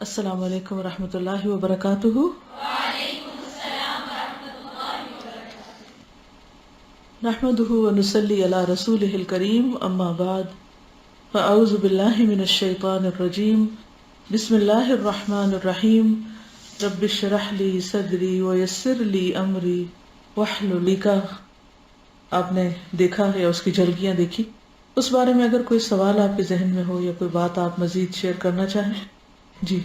السلام علیکم ورحمۃ اللہ وبرکاتہ۔ نحمده ونصلي علی رسوله الکریم، اما بعد فاعوذ باللہ من الشیطان الرجیم، بسم اللہ الرحمن الرحیم، رب اشرح لی صدری ویسر لی امری واحلل عقدۃ۔ آپ نے دیکھا یا اس کی جھلکیاں دیکھی؟ اس بارے میں اگر کوئی سوال آپ کے ذہن میں ہو یا کوئی بات آپ مزید شیئر کرنا چاہیں؟ جی۔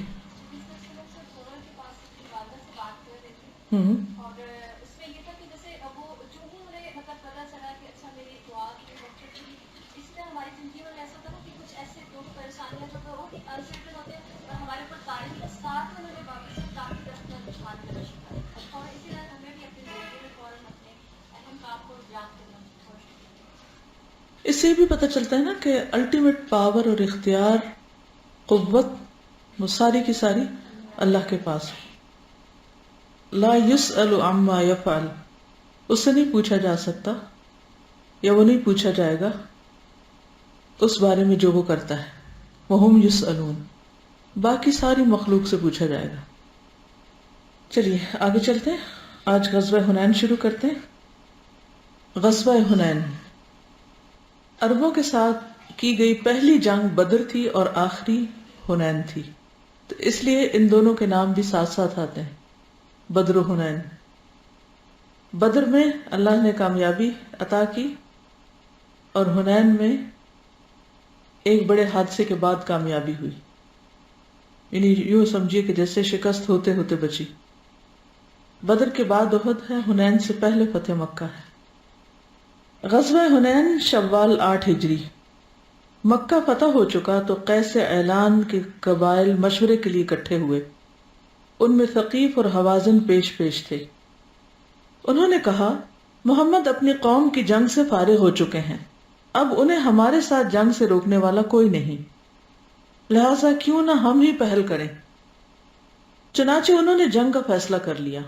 ہوں اور اس میں یہ تھا کہ جیسے وہ جو ہی انہیں مطلب پتا چلا کہ اچھا میری دعا کی برکت ہوگی، اس طرح ہماری زندگی میں ایسا تھا نا کہ کچھ ایسے دکھ پریشانیاں جو بہت ہی انسرٹن ہوتے ہیں اور ہمارے اوپر تاری کے ساتھ میں انہوں نے واپس کافی درجہ رجحان کرنا شروع کیا، اور اسی طرح ہمیں بھی اپنی زندگی میں فوراً اپنے اہم کام کو بیان کرنا شروع کیا۔ اس سے بھی پتہ چلتا ہے نا کہ الٹیمیٹ پاور اور اختیار، قوت، وہ ساری کی ساری اللہ کے پاس ہے۔ لا يسأل عما يفعل، اس سے نہیں پوچھا جا سکتا یا وہ نہیں پوچھا جائے گا اس بارے میں جو وہ کرتا ہے۔ وہم یسألون، باقی ساری مخلوق سے پوچھا جائے گا۔ چلیے آگے چلتے ہیں، آج غزوہ حنین شروع کرتے ہیں۔ غزوہ حنین عربوں کے ساتھ کی گئی پہلی جنگ بدر تھی اور آخری حنین تھی، تو اس لیے ان دونوں کے نام بھی ساتھ ساتھ آتے ہیں، بدر و حنین۔ بدر میں اللہ نے کامیابی عطا کی اور حنین میں ایک بڑے حادثے کے بعد کامیابی ہوئی، یعنی یوں سمجھیے کہ جیسے شکست ہوتے ہوتے بچی۔ بدر کے بعد احد ہے، حنین سے پہلے فتح مکہ ہے۔ غزوہ حنین شوال 8 ہجری۔ مکہ فتح ہو چکا تو قیس اعلان کے قبائل مشورے کے لیے اکٹھے ہوئے، ان میں ثقیف اور حوازن پیش تھے۔ انہوں نے کہا محمد اپنی قوم کی جنگ سے فارغ ہو چکے ہیں، اب انہیں ہمارے ساتھ جنگ سے روکنے والا کوئی نہیں، لہذا کیوں نہ ہم ہی پہل کریں۔ چنانچہ انہوں نے جنگ کا فیصلہ کر لیا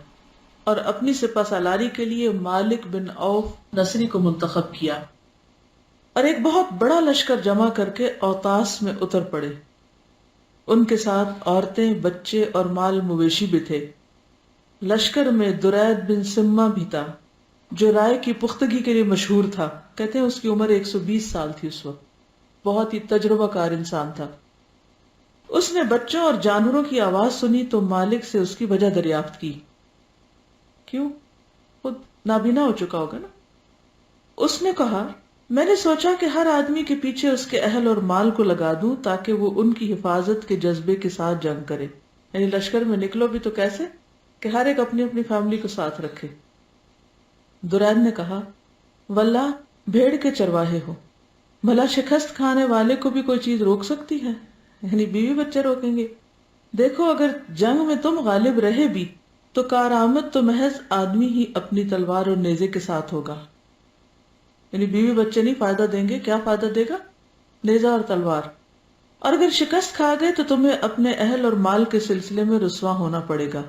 اور اپنی سپہ سالاری کے لیے مالک بن عوف نصری کو منتخب کیا اور ایک بہت بڑا لشکر جمع کر کے اوطاس میں اتر پڑے۔ ان کے ساتھ عورتیں، بچے اور مال مویشی بھی تھے۔ لشکر میں درید بن سمہ بھی تھا جو رائے کی پختگی کے لیے مشہور تھا، کہتے ہیں اس کی عمر 120 سال تھی اس وقت، بہت ہی تجربہ کار انسان تھا۔ اس نے بچوں اور جانوروں کی آواز سنی تو مالک سے اس کی وجہ دریافت کی، کیوں؟ خود نابینا ہو چکا ہوگا نا۔ اس نے کہا میں نے سوچا کہ ہر آدمی کے پیچھے اس کے اہل اور مال کو لگا دوں تاکہ وہ ان کی حفاظت کے جذبے کے ساتھ جنگ کرے، یعنی لشکر میں نکلو بھی تو کیسے کہ ہر ایک اپنی اپنی فیملی کو ساتھ رکھے۔ درید نے کہا واللہ بھیڑ کے چرواہے ہو، بھلا شکست کھانے والے کو بھی کوئی چیز روک سکتی ہے؟ یعنی بیوی بچے روکیں گے؟ دیکھو اگر جنگ میں تم غالب رہے بھی تو کارآمد تو محض آدمی ہی اپنی تلوار اور نیزے کے ساتھ ہوگا، یعنی بیوی بچے نہیں فائدہ دیں گے، کیا فائدہ دے گا؟ نیزہ اور تلوار۔ اور اگر شکست کھا گئے تو تمہیں اپنے اہل اور مال کے سلسلے میں رسوا ہونا پڑے گا۔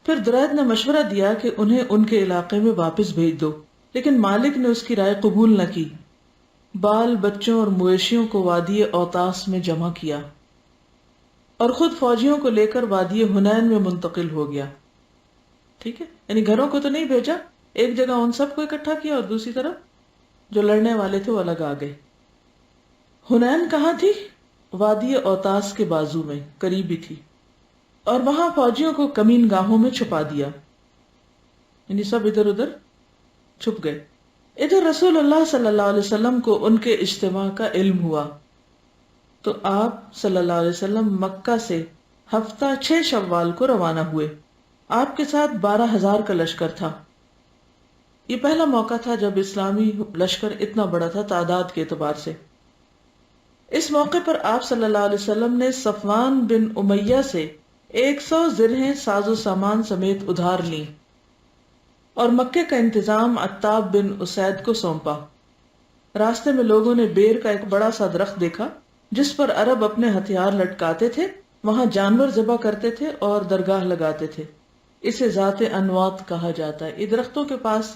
پھر درید نے مشورہ دیا کہ انہیں ان کے علاقے میں واپس بھیج دو، لیکن مالک نے اس کی رائے قبول نہ کی، بال بچوں اور مویشیوں کو وادی اوطاس میں جمع کیا اور خود فوجیوں کو لے کر وادی حنین میں منتقل ہو گیا۔ ٹھیک ہے، یعنی گھروں کو تو نہیں بھیجا، ایک جگہ ان سب کو اکٹھا کیا اور دوسری طرف جو لڑنے والے تھے وہ الگ آ گئے۔ حنین کہاں تھی؟ وادی اوطاس کے بازو میں، قریبی تھی، اور وہاں فوجیوں کو کمین گاہوں میں چھپا دیا، یعنی سب ادھر ادھر چھپ گئے۔ ادھر رسول اللہ صلی اللہ علیہ وسلم کو ان کے اجتماع کا علم ہوا تو آپ صلی اللہ علیہ وسلم مکہ سے ہفتہ 6 شوال کو روانہ ہوئے۔ آپ کے ساتھ 12,000 کا لشکر تھا۔ یہ پہلا موقع تھا جب اسلامی لشکر اتنا بڑا تھا تعداد کے اعتبار سے۔ اس موقع پر آپ صلی اللہ علیہ وسلم نے صفوان بن امیہ سے 100 زرہیں ساز و سامان سمیت ادھار لیں اور مکے کا انتظام عتاب بن اسید کو سونپا۔ راستے میں لوگوں نے بیر کا ایک بڑا سا درخت دیکھا جس پر عرب اپنے ہتھیار لٹکاتے تھے، وہاں جانور ذبح کرتے تھے اور درگاہ لگاتے تھے، اسے ذات انوات کہا جاتا ہے۔ یہ درختوں کے پاس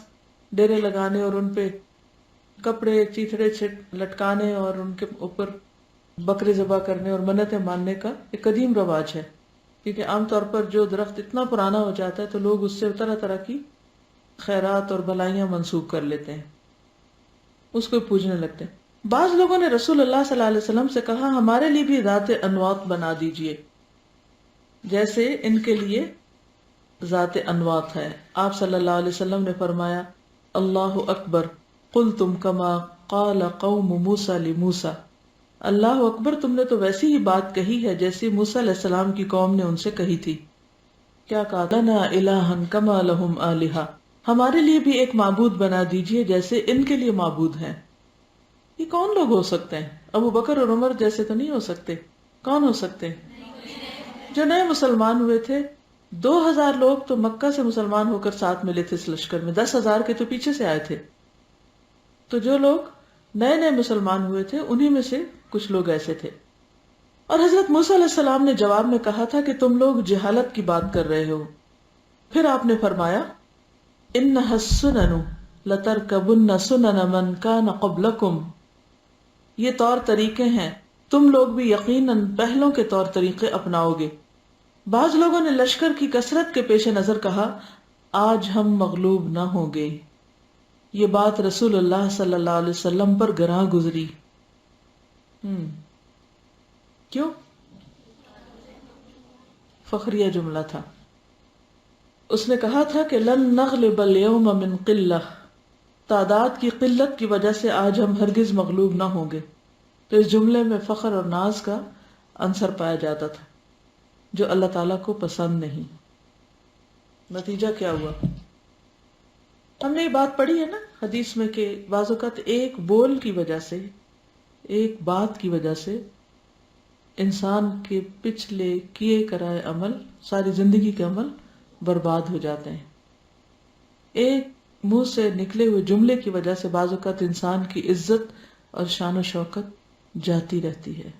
ڈیرے لگانے اور ان پہ کپڑے چیتڑے لٹکانے اور ان کے اوپر بکرے ذبح کرنے اور منتیں ماننے کا ایک قدیم رواج ہے، کیونکہ عام طور پر جو درخت اتنا پرانا ہو جاتا ہے تو لوگ اس سے طرح طرح کی خیرات اور بھلائیاں منسوخ کر لیتے ہیں، اس کو پوجنے لگتے ہیں۔ بعض لوگوں نے رسول اللہ صلی اللہ علیہ وسلم سے کہا ہمارے لیے بھی ذات انواط بنا دیجئے، جیسے ان کے لیے ذات انواط ہے۔ آپ صلی اللہ علیہ وسلم نے فرمایا اللہ اکبر قلتم کما قال قوم موسیٰ لموسیٰ، اللہ اکبر تم نے تو ویسی ہی بات کہی ہے جیسی موسیٰ علیہ السلام کی قوم نے ان سے کہی تھی۔ کیا کہا؟ لنا الہا کما لہم آلہہ، ہمارے لیے بھی ایک معبود بنا دیجئے جیسے ان کے لیے معبود ہیں۔ یہ کون لوگ ہو سکتے ہیں؟ ابو بکر اور عمر جیسے تو نہیں ہو سکتے۔ کون ہو سکتے ہیں؟ جو نئے مسلمان ہوئے تھے، 2000 لوگ تو مکہ سے مسلمان ہو کر ساتھ ملے تھے اس لشکر میں، 10,000 کے تو پیچھے سے آئے تھے۔ تو جو لوگ نئے نئے مسلمان ہوئے تھے انہی میں سے کچھ لوگ ایسے تھے۔ اور حضرت موسیٰ علیہ السلام نے جواب میں کہا تھا کہ تم لوگ جہالت کی بات کر رہے ہو۔ پھر آپ نے فرمایا انہا السنن لترکبن سنن من کان قبلکم، یہ طور طریقے ہیں، تم لوگ بھی یقیناً پہلوں کے طور طریقے اپناؤ گے۔ بعض لوگوں نے لشکر کی کثرت کے پیش نظر کہا آج ہم مغلوب نہ ہوں گے۔ یہ بات رسول اللہ صلی اللہ علیہ وسلم پر گراں گزری۔ کیوں؟ فخریہ جملہ تھا۔ اس نے کہا تھا کہ لن نغلب اليوم من قلہ، تعداد کی قلت کی وجہ سے آج ہم ہرگز مغلوب نہ ہوں گے۔ تو اس جملے میں فخر اور ناز کا عنصر پایا جاتا تھا جو اللہ تعالیٰ کو پسند نہیں۔ نتیجہ کیا ہوا؟ ہم نے یہ بات پڑھی ہے نا حدیث میں کہ بعض اوقات ایک بول کی وجہ سے، ایک بات کی وجہ سے انسان کے پچھلے کیے کرائے عمل، ساری زندگی کے عمل برباد ہو جاتے ہیں۔ ایک منہ سے نکلے ہوئے جملے کی وجہ سے بعض اوقات انسان کی عزت اور شان و شوکت جاتی رہتی ہے۔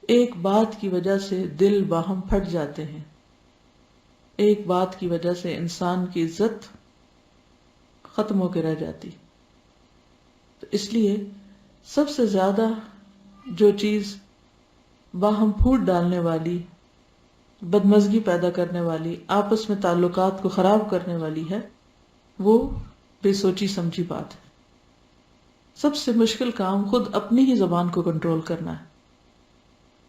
ایک بات کی وجہ سے دل باہم پھٹ جاتے ہیں۔ ایک بات کی وجہ سے انسان کی عزت ختم ہو کے رہ جاتی۔ تو اس لیے سب سے زیادہ جو چیز باہم پھوٹ ڈالنے والی، بدمزگی پیدا کرنے والی، آپس میں تعلقات کو خراب کرنے والی ہے، وہ بے سوچی سمجھی بات ہے۔ سب سے مشکل کام خود اپنی ہی زبان کو کنٹرول کرنا ہے۔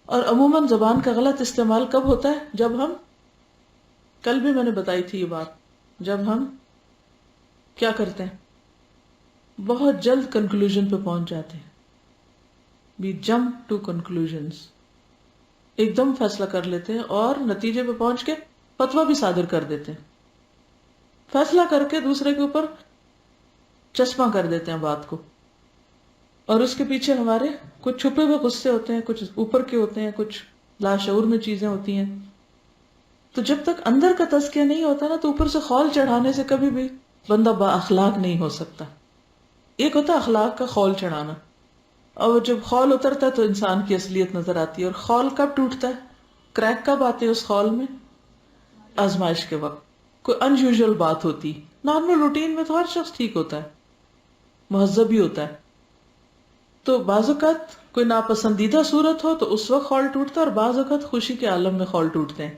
اور عموماً زبان کا غلط استعمال کب ہوتا ہے؟ جب ہم، کل بھی میں نے بتائی تھی یہ بات، جب ہم کیا کرتے ہیں؟ بہت جلد کنکلوژن پہ پہنچ جاتے ہیں۔ We jump to conclusions، ایک دم فیصلہ کر لیتے ہیں اور نتیجے پہ پہنچ کے فتویٰ بھی صادر کر دیتے ہیں، فیصلہ کر کے دوسرے کے اوپر چشمہ کر دیتے ہیں بات کو، اور اس کے پیچھے ہمارے کچھ چھپے ہوئے غصے ہوتے ہیں، کچھ اوپر کے ہوتے ہیں، کچھ لاشعور میں چیزیں ہوتی ہیں۔ تو جب تک اندر کا تزکیہ نہیں ہوتا نا تو اوپر سے خول چڑھانے سے کبھی بھی بندہ با اخلاق نہیں ہو سکتا۔ ایک ہوتا ہے اخلاق کا خول چڑھانا، اور جب خول اترتا ہے تو انسان کی اصلیت نظر آتی ہے۔ اور خول کب ٹوٹتا ہے؟ کریک کب آتے ہیں اس خول میں؟ آزمائش کے وقت، کوئی ان یوزول بات ہوتی۔ نارمل روٹین میں تو ہر شخص ٹھیک ہوتا ہے، مہذب ہی ہوتا ہے، تو بعض اوقات کوئی ناپسندیدہ صورت ہو تو اس وقت خول ٹوٹتا ہے، اور بعض اوقات خوشی کے عالم میں خول ٹوٹتے ہیں۔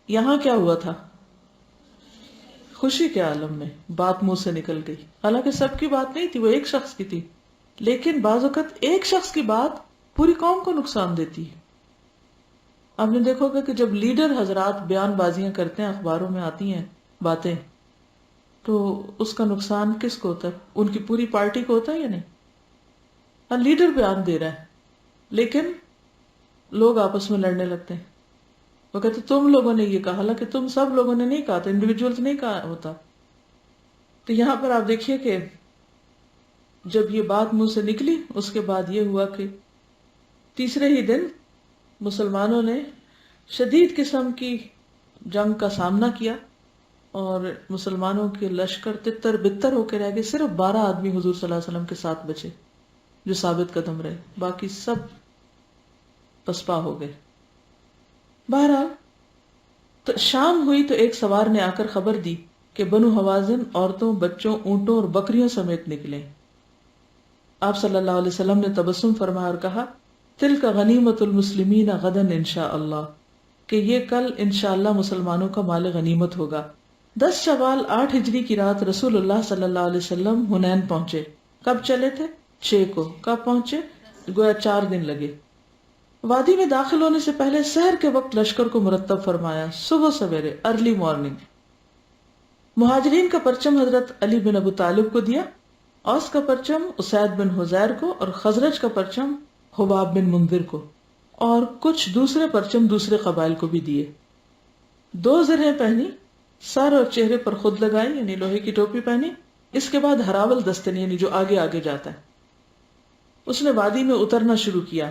یہاں کیا ہوا تھا؟ خوشی کے عالم میں بات منہ سے نکل گئی، حالانکہ سب کی بات نہیں تھی، وہ ایک شخص کی تھی، لیکن بعض اوقات ایک شخص کی بات پوری قوم کو نقصان دیتی ہے۔ آپ نے دیکھو گا کہ جب لیڈر حضرات بیان بازیاں کرتے ہیں، اخباروں میں آتی ہیں باتیں، تو اس کا نقصان کس کو ہوتا ہے؟ ان کی پوری پارٹی کو ہوتا ہے یا نہیں؟ ہاں، لیڈر بیان دے رہا ہے لیکن لوگ آپس میں لڑنے لگتے ہیں، وہ کہتے تم لوگوں نے یہ کہا، حالانکہ تم سب لوگوں نے نہیں کہا تھا، انڈیویجولز نہیں کہا ہوتا۔ تو یہاں پر آپ دیکھیے کہ جب یہ بات منہ سے نکلی، اس کے بعد یہ ہوا کہ تیسرے ہی دن مسلمانوں نے شدید قسم کی جنگ کا سامنا کیا، اور مسلمانوں کے لشکر تتر بتر ہو کے رہ گئے۔ صرف 12 آدمی حضور صلی اللہ علیہ وسلم کے ساتھ بچے جو ثابت قدم رہے، باقی سب پسپا ہو گئے۔ بہرحال تو شام ہوئی تو ایک سوار نے آ کر خبر دی کہ بنو حوازن عورتوں، بچوں، اونٹوں اور بکریوں سمیت نکلے۔ آپ صلی اللہ علیہ وسلم نے تبسم فرمایا اور کہا تلک غنیمت المسلمین غدن انشاءاللہ، کہ یہ کل انشاءاللہ مسلمانوں کا مال غنیمت ہوگا۔ 10 شوال 8 ہجری کی رات رسول اللہ صلی اللہ علیہ وسلم حنین پہنچے۔ کب چلے تھے؟ 6 کو۔ کب پہنچے؟ گویا 4 دن لگے۔ وادی میں داخل ہونے سے پہلے سحر کے وقت لشکر کو مرتب فرمایا، صبح سویرے، ارلی مارننگ۔ مہاجرین کا پرچم حضرت علی بن ابو طالب کو دیا، اوس کا پرچم اسید بن حزیر کو، اور خزرج کا پرچم حباب بن منذر کو، اور کچھ دوسرے پرچم دوسرے قبائل کو بھی دیے۔ 2 زرہیں پہنی، سر اور چہرے پر خود لگائی یعنی لوہے کی ٹوپی پہنی۔ اس کے بعد ہراول دستن یعنی جو آگے آگے جاتا ہے، اس نے وادی میں اترنا شروع کیا۔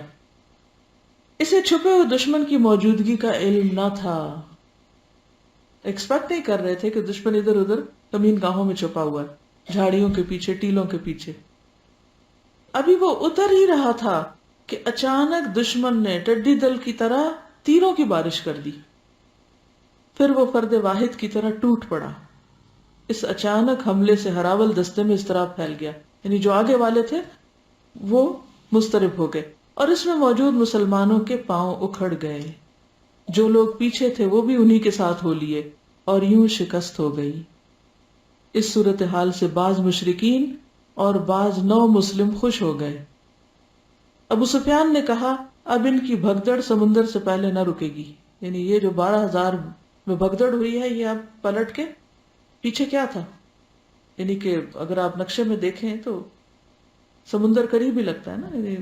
اسے چھپے ہوئے دشمن کی موجودگی کا علم نہ تھا، ایکسپیکٹ نہیں کر رہے تھے کہ دشمن ادھر ادھر کمین گاہوں میں چھپا ہوا ہے، جھاڑیوں کے پیچھے، ٹیلوں کے پیچھے۔ ابھی وہ اتر ہی رہا تھا کہ اچانک دشمن نے ٹڈی دل کی طرح تیروں کی بارش کر دی، پھر وہ فرد واحد کی طرح ٹوٹ پڑا۔ اس اچانک حملے سے ہراول دستے میں اضطراب پھیل گیا، یعنی جو آگے والے تھے وہ مضطرب ہو گئے، اور اس میں موجود مسلمانوں کے پاؤں اکھڑ گئے، جو لوگ پیچھے تھے وہ بھی انہی کے ساتھ ہو لیے، اور یوں شکست ہو گئی۔ اس صورتحال سے بعض مشرکین اور بعض نو مسلم خوش ہو گئے۔ ابو سفیان نے کہا اب ان کی بھگدڑ سمندر سے پہلے نہ رکے گی، یعنی یہ جو 12,000 میں بھگدڑ ہوئی ہے یہ اب پلٹ کے پیچھے کیا تھا، یعنی کہ اگر آپ نقشے میں دیکھیں تو سمندر قریب ہی لگتا ہے نا، یعنی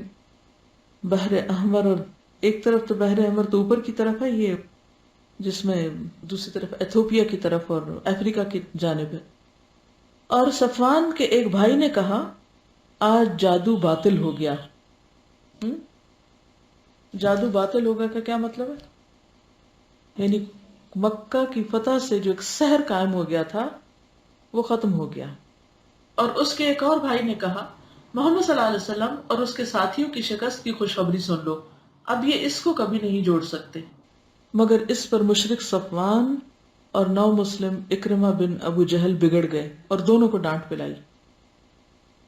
بحر احمر، اور ایک طرف تو بحر احمر تو اوپر کی طرف ہے یہ، جس میں دوسری طرف ایتھوپیا کی طرف اور افریقہ کی جانب ہے۔ اور صفوان کے ایک بھائی نے کہا آج جادو باطل ہو گیا۔ جادو باطل ہوگا کا کیا مطلب ہے؟ یعنی مکہ کی فتح سے جو ایک سحر قائم ہو گیا تھا وہ ختم ہو گیا۔ اور اس کے ایک اور بھائی نے کہا محمد صلی اللہ علیہ وسلم اور اس کے ساتھیوں کی شکست کی خوشخبری سن لو، اب یہ اس کو کبھی نہیں جوڑ سکتے۔ مگر اس پر مشرک صفوان اور 9 مسلم اکرمہ بن ابو جہل بگڑ گئے اور دونوں کو ڈانٹ پلائی۔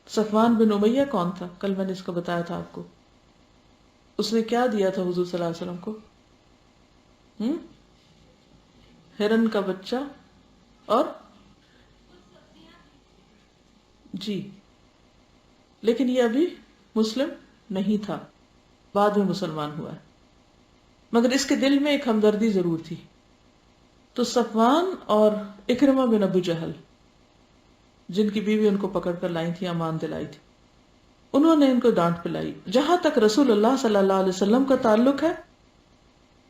صفوان بن امیہ کون تھا؟ کل میں نے اس کو بتایا تھا آپ کو۔ اس نے کیا دیا تھا حضور صلی اللہ علیہ وسلم کو؟ ہرن کا بچہ اور جی، لیکن یہ ابھی مسلم نہیں تھا، بعد میں مسلمان ہوا ہے، مگر اس کے دل میں ایک ہمدردی ضرور تھی۔ تو صفوان اور اکرمہ بن ابو جہل، جن کی بیوی ان کو پکڑ کر لائی تھی، امان دلائی تھی، انہوں نے ان کو ڈانٹ پلائی۔ جہاں تک رسول اللہ صلی اللہ علیہ وسلم کا تعلق ہے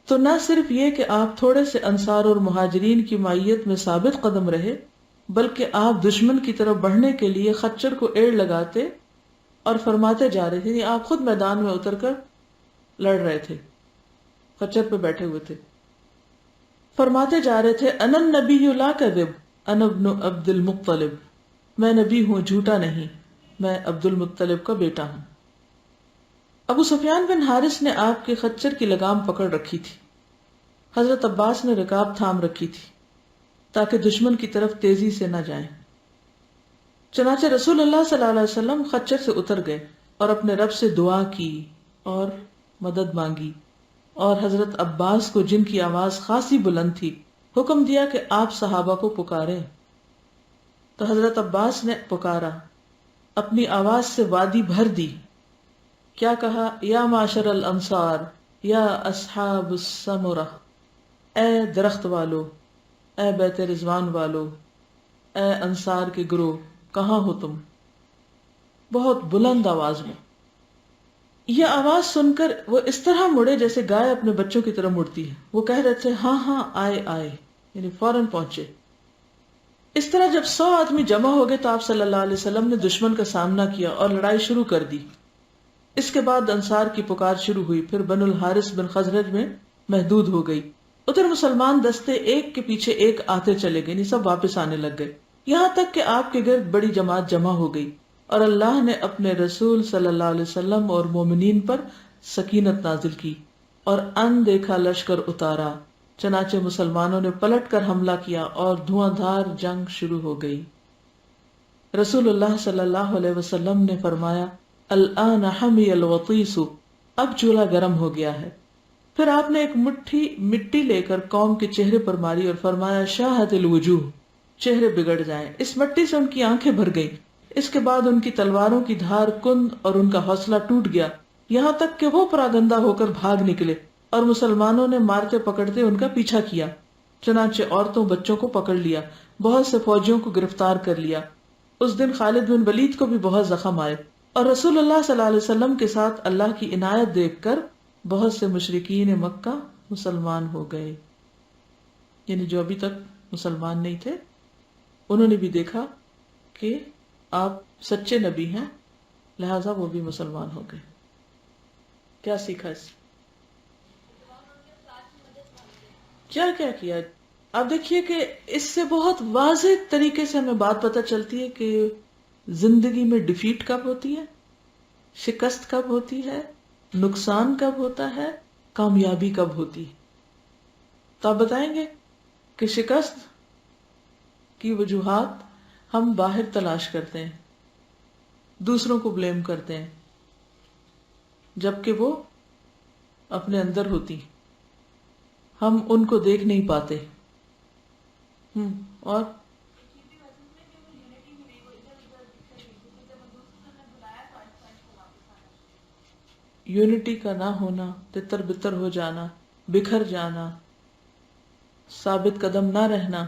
تو نہ صرف یہ کہ آپ تھوڑے سے انصار اور مہاجرین کی معیت میں ثابت قدم رہے، بلکہ آپ دشمن کی طرف بڑھنے کے لیے خچر کو ایڑ لگاتے اور فرماتے جا رہے تھے، یعنی آپ خود میدان میں اتر کر لڑ رہے تھے، خچر پہ بیٹھے ہوئے تھے، فرماتے جا رہے تھے انا النبی لا کذب انا ابن عبد المطلب، میں نبی ہوں، جھوٹا نہیں، میں عبد المطلب کا بیٹا ہوں۔ ابو سفیان بن حارث نے آپ کے خچر کی لگام پکڑ رکھی تھی، حضرت عباس نے رکاب تھام رکھی تھی تاکہ دشمن کی طرف تیزی سے نہ جائیں۔ چنانچہ رسول اللہ صلی اللہ علیہ وسلم خچر سے اتر گئے اور اپنے رب سے دعا کی اور مدد مانگی، اور حضرت عباس کو، جن کی آواز خاصی بلند تھی، حکم دیا کہ آپ صحابہ کو پکاریں۔ تو حضرت عباس نے پکارا، اپنی آواز سے وادی بھر دی۔ کیا کہا؟ یا معاشر الانصار یا اصحاب السمرہ، اے درخت والو، اے بیت رضوان والو، اے انصار کے گروہ، کہاں ہو تم؟ بہت بلند آواز میں۔ یہ آواز سن کر وہ اس طرح مڑے جیسے گائے اپنے بچوں کی طرح مڑتی ہے۔ وہ کہہ رہے تھے ہاں ہاں آئے آئے، یعنی فوراً پہنچے۔ اس طرح جب 100 آدمی جمع ہو گئے تو آپ صلی اللہ علیہ وسلم نے دشمن کا سامنا کیا اور لڑائی شروع کر دی۔ اس کے بعد انصار کی پکار شروع ہوئی، پھر بنو الحارث بن خزرج میں محدود ہو گئی۔ ادھر مسلمان دستے ایک کے پیچھے ایک آتے چلے گئے، سب واپس آنے لگ گئے، یہاں تک کہ آپ کے گرد بڑی جماعت جمع ہو گئی، اور اللہ نے اپنے رسول صلی اللہ علیہ وسلم اور مومنین پر سکینت نازل کی اور ان دیکھا لشکر اتارا۔ چنانچہ مسلمانوں نے پلٹ کر حملہ کیا اور دھواں دھار جنگ شروع ہو گئی۔ رسول اللہ صلی اللہ علیہ وسلم نے فرمایا الآن حمی الوطیس، اب چولہا گرم ہو گیا ہے۔ پھر آپ نے ایک مٹھی مٹی لے کر قوم کے چہرے پر ماری اور فرمایا شاہت الوجوہ، چہرے بگڑ جائیں۔ اس مٹی سے ان کی آنکھیں بھر گئیں۔ اس کے بعد ان کی تلواروں کی دھار کند اور ان کا حوصلہ ٹوٹ گیا، یہاں تک کہ وہ پراگندہ ہو کر بھاگ نکلے، اور مسلمانوں نے مارتے پکڑتے ان کا پیچھا کیا۔ چنانچہ عورتوں بچوں کو پکڑ لیا، بہت سے فوجیوں کو گرفتار کر لیا۔ اس دن خالد بن ولید کو بھی بہت زخم آئے، اور رسول اللہ صلی اللہ علیہ وسلم کے ساتھ اللہ کی عنایت دیکھ کر بہت سے مشرکین مکہ مسلمان ہو گئے، یعنی جو ابھی تک مسلمان نہیں تھے انہوں نے بھی دیکھا کہ آپ سچے نبی ہیں، لہذا وہ بھی مسلمان ہو گئے۔ کیا سیکھا اس سے؟ کیا کیا کیا؟ آپ دیکھیے کہ اس سے بہت واضح طریقے سے ہمیں بات پتہ چلتی ہے کہ زندگی میں ڈیفیٹ کب ہوتی ہے، شکست کب ہوتی ہے، نقصان کب ہوتا ہے، کامیابی کب ہوتی ہے۔ تو آپ بتائیں گے کہ شکست کی وجوہات ہم باہر تلاش کرتے ہیں، دوسروں کو بلیم کرتے ہیں، جبکہ وہ اپنے اندر ہوتی، ہم ان کو دیکھ نہیں پاتے۔ اور یونٹی کا نہ ہونا، تتر بتر ہو جانا، بکھر جانا، ثابت قدم نہ رہنا،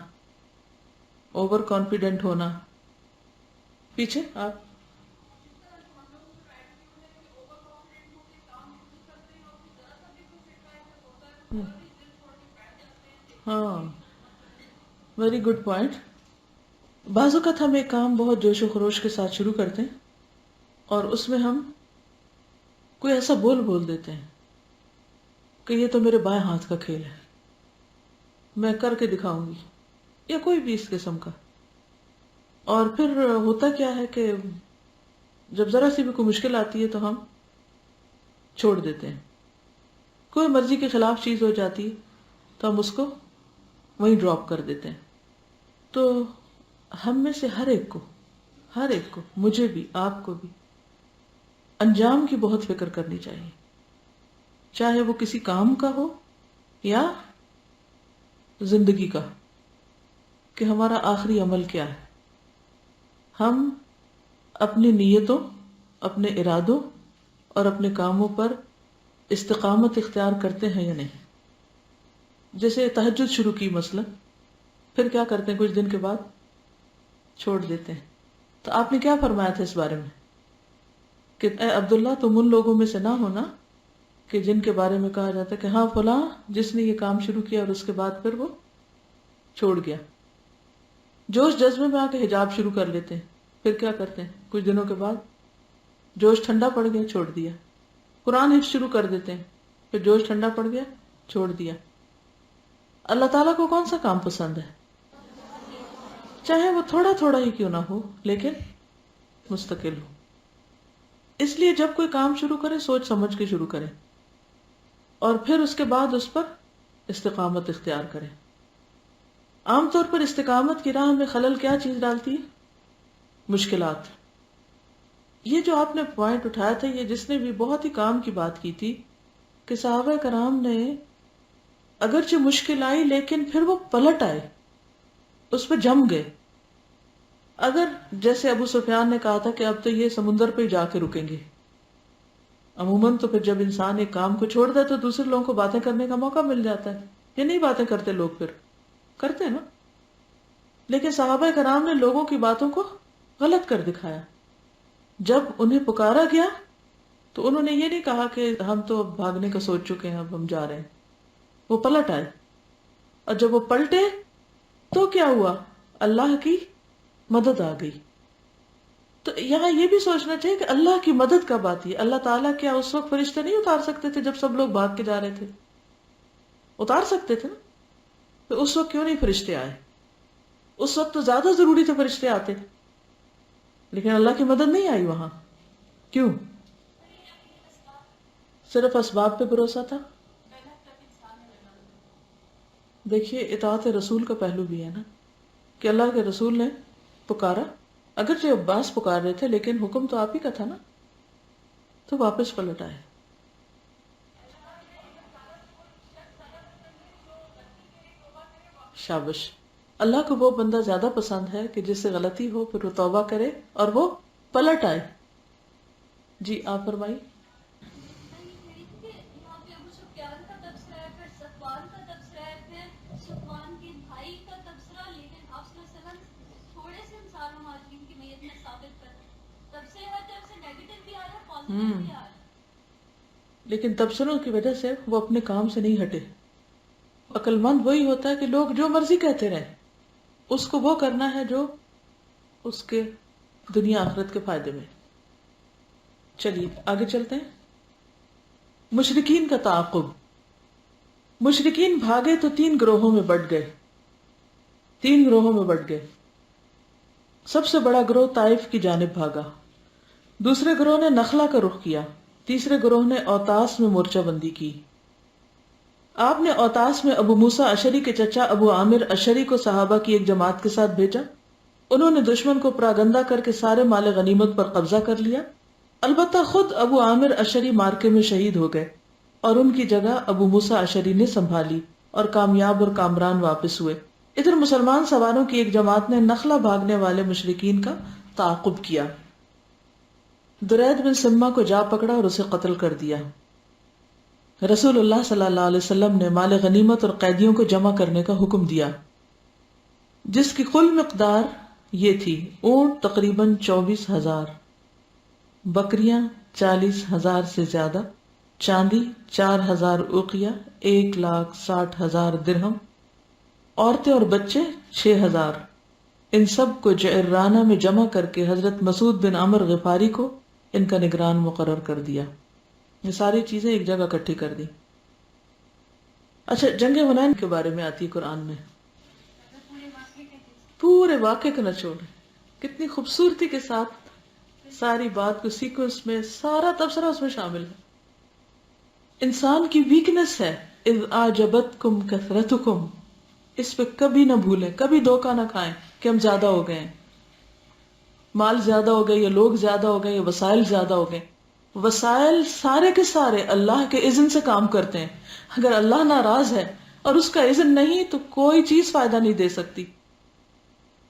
اوور کانفیڈنٹ ہونا۔ پیچھے آپ ہاں، ویری گڈ پوائنٹ۔ بعض اوقات ہم ایک کام بہت جوش و خروش کے ساتھ شروع کرتے ہیں اور اس میں ہم کوئی ایسا بول دیتے ہیں کہ یہ تو میرے بائیں ہاتھ کا کھیل ہے، میں کر کے دکھاؤں گی، یا کوئی بھی اس قسم کا۔ اور پھر ہوتا کیا ہے کہ جب ذرا سی بھی کوئی مشکل آتی ہے تو ہم چھوڑ دیتے ہیں، کوئی مرضی کے خلاف چیز ہو جاتی تو ہم اس کو وہیں ڈراپ کر دیتے ہیں۔ تو ہم میں سے ہر ایک کو، مجھے بھی، آپ کو بھی، انجام کی بہت فکر کرنی چاہیے، چاہے وہ کسی کام کا ہو یا زندگی کا، کہ ہمارا آخری عمل کیا ہے، ہم اپنی نیتوں، اپنے ارادوں اور اپنے کاموں پر استقامت اختیار کرتے ہیں یا نہیں۔ جیسے تہجد شروع کی مثلا، پھر کیا کرتے ہیں، کچھ دن کے بعد چھوڑ دیتے ہیں۔ تو آپ نے کیا فرمایا تھا اس بارے میں کہ اے عبداللہ تم ان لوگوں میں سے نہ ہونا کہ جن کے بارے میں کہا جاتا ہے کہ ہاں فلاں جس نے یہ کام شروع کیا اور اس کے بعد پھر وہ چھوڑ گیا۔ جوش جذبے میں آ کے حجاب شروع کر لیتے ہیں، پھر کیا کرتے ہیں، کچھ دنوں کے بعد جوش ٹھنڈا پڑ گیا، چھوڑ دیا۔ قرآن حفظ شروع کر دیتے ہیں، پھر جوش ٹھنڈا پڑ گیا، چھوڑ دیا۔ اللہ تعالیٰ کو کون سا کام پسند ہے؟ چاہے وہ تھوڑا تھوڑا ہی کیوں نہ ہو لیکن مستقل ہو۔ اس لیے جب کوئی کام شروع کرے سوچ سمجھ کے شروع کرے، اور پھر اس کے بعد اس پر استقامت اختیار کرے۔ عام طور پر استقامت کی راہ میں خلل کیا چیز ڈالتی ہے؟ مشکلات۔ یہ جو آپ نے پوائنٹ اٹھایا تھا، یہ جس نے بھی بہت ہی کام کی بات کی تھی کہ صحابہ کرام نے اگرچہ مشکل آئی لیکن پھر وہ پلٹ آئے، اس پہ جم گئے۔ اگر جیسے ابو سفیان نے کہا تھا کہ اب تو یہ سمندر پہ جا کے رکیں گے، عموماً تو پھر جب انسان ایک کام کو چھوڑ دے تو دوسرے لوگوں کو باتیں کرنے کا موقع مل جاتا ہے، یہ نہیں باتیں کرتے لوگ، پھر کرتے نا، لیکن صحابہ کرام نے لوگوں کی باتوں کو غلط کر دکھایا۔ جب انہیں پکارا گیا تو انہوں نے یہ نہیں کہا کہ ہم تو بھاگنے کا سوچ چکے ہیں، اب ہم جا رہے ہیں۔ وہ پلٹ آئے، اور جب وہ پلٹے تو کیا ہوا؟ اللہ کی مدد آ گئی۔ تو یہاں یہ بھی سوچنا چاہیے کہ اللہ کی مدد کب آتی ہے؟ اللہ تعالیٰ کیا اس وقت فرشتے نہیں اتار سکتے تھے جب سب لوگ بھاگ کے جا رہے تھے؟ اتار سکتے تھے نا، تو اس وقت کیوں نہیں فرشتے آئے؟ اس وقت تو زیادہ ضروری تھے فرشتے آتے، لیکن اللہ کی مدد نہیں آئی وہاں۔ کیوں؟ صرف اسباب پہ بھروسہ تھا۔ دیکھیے اطاعت رسول کا پہلو بھی ہے نا، کہ اللہ کے رسول نے پکارا، اگرچہ عباس پکار رہے تھے لیکن حکم تو آپ ہی کا تھا نا، تو واپس پلٹ آئے. شابش. اللہ کو وہ بندہ زیادہ پسند ہے کہ جس سے غلطی ہو پھر وہ توبہ کرے اور وہ پلٹ آئے. جی آپ فرمائی. میں یہ کہہ رہی تھی کہ یہاں پہ ابو سفیان کا تبصرہ ہے، پھر صفوان کا تبصرہ ہے، پھر صفوان کے بھائی کا تبصرہ، لیکن آپ صلی اللہ علیہ وسلم تھوڑے سے انصار و مہاجرین کی میت میں ثابت کر تبصرے ہر طرف سے نیگیٹو بھی آ رہا ہے، پازیٹیو بھی آ رہا ہے. لیکن تبصروں کی وجہ سے وہ اپنے کام سے نہیں ہٹے. عقل مند وہی ہوتا ہے کہ لوگ جو مرضی کہتے رہیں، اس کو وہ کرنا ہے جو اس کے دنیا آخرت کے فائدے میں. چلیے آگے چلتے ہیں. مشرکین کا تعاقب. مشرکین بھاگے تو 3 گروہوں میں بٹ گئے. 3 گروہوں میں بٹ گئے. سب سے بڑا گروہ طائف کی جانب بھاگا، دوسرے گروہ نے نخلا کا رخ کیا، تیسرے گروہ نے اوتاس میں مورچہ بندی کی. آپ نے اوتاس میں ابو موسیٰ اشعری کے چچا ابو عامر اشعری کو صحابہ کی ایک جماعت کے ساتھ بھیجا. انہوں نے دشمن کو پراگندہ کر کے سارے مال غنیمت پر قبضہ کر لیا. البتہ خود ابو عامر اشعری مارکے میں شہید ہو گئے اور ان کی جگہ ابو موسیٰ اشعری نے سنبھالی اور کامیاب اور کامران واپس ہوئے. ادھر مسلمان سواروں کی ایک جماعت نے نخلا بھاگنے والے مشرکین کا تعاقب کیا. درید بن سمہ کو جا پکڑا اور اسے قتل کر دیا. رسول اللہ صلی اللہ علیہ وسلم نے مال غنیمت اور قیدیوں کو جمع کرنے کا حکم دیا، جس کی کل مقدار یہ تھی: اونٹ تقریباً 24,000، بکریاں 40,000 سے زیادہ، چاندی 4,000 اوقیہ 1,60,000 درہم، عورتیں اور بچے 6,000. ان سب کو جعرانہ میں جمع کر کے حضرت مسعود بن عمر غفاری کو ان کا نگران مقرر کر دیا. یہ ساری چیزیں ایک جگہ اکٹھی کر دی. اچھا، جنگ حنین کے بارے میں آتی ہے قرآن میں، پورے واقعے کا نچوڑ، کتنی خوبصورتی کے ساتھ ساری بات کو سیکوینس میں سارا تبصرہ اس میں شامل ہے. انسان کی ویکنس ہے اذ اعجبتکم کثرتکم، اس پہ کبھی نہ بھولیں، کبھی دھوکہ نہ کھائیں کہ ہم زیادہ ہو گئے ہیں، مال زیادہ ہو گئے یا لوگ زیادہ ہو گئے یا وسائل زیادہ ہو گئے. وسائل سارے کے سارے اللہ کے اذن سے کام کرتے ہیں. اگر اللہ ناراض ہے اور اس کا اذن نہیں تو کوئی چیز فائدہ نہیں دے سکتی،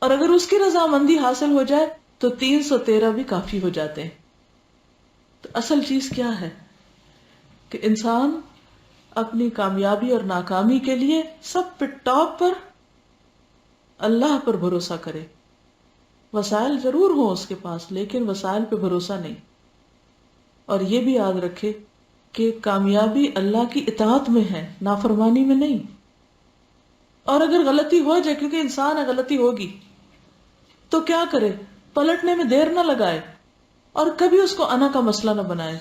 اور اگر اس کی رضامندی حاصل ہو جائے تو 313 بھی کافی ہو جاتے ہیں. تو اصل چیز کیا ہے کہ انسان اپنی کامیابی اور ناکامی کے لیے سب پہ ٹاپ پر اللہ پر بھروسہ کرے. وسائل ضرور ہوں اس کے پاس لیکن وسائل پہ بھروسہ نہیں. اور یہ بھی یاد رکھے کہ کامیابی اللہ کی اطاعت میں ہے، نافرمانی میں نہیں. اور اگر غلطی ہو جائے، کیونکہ انسان ہے غلطی ہوگی، تو کیا کرے؟ پلٹنے میں دیر نہ لگائے اور کبھی اس کو انا کا مسئلہ نہ بنائے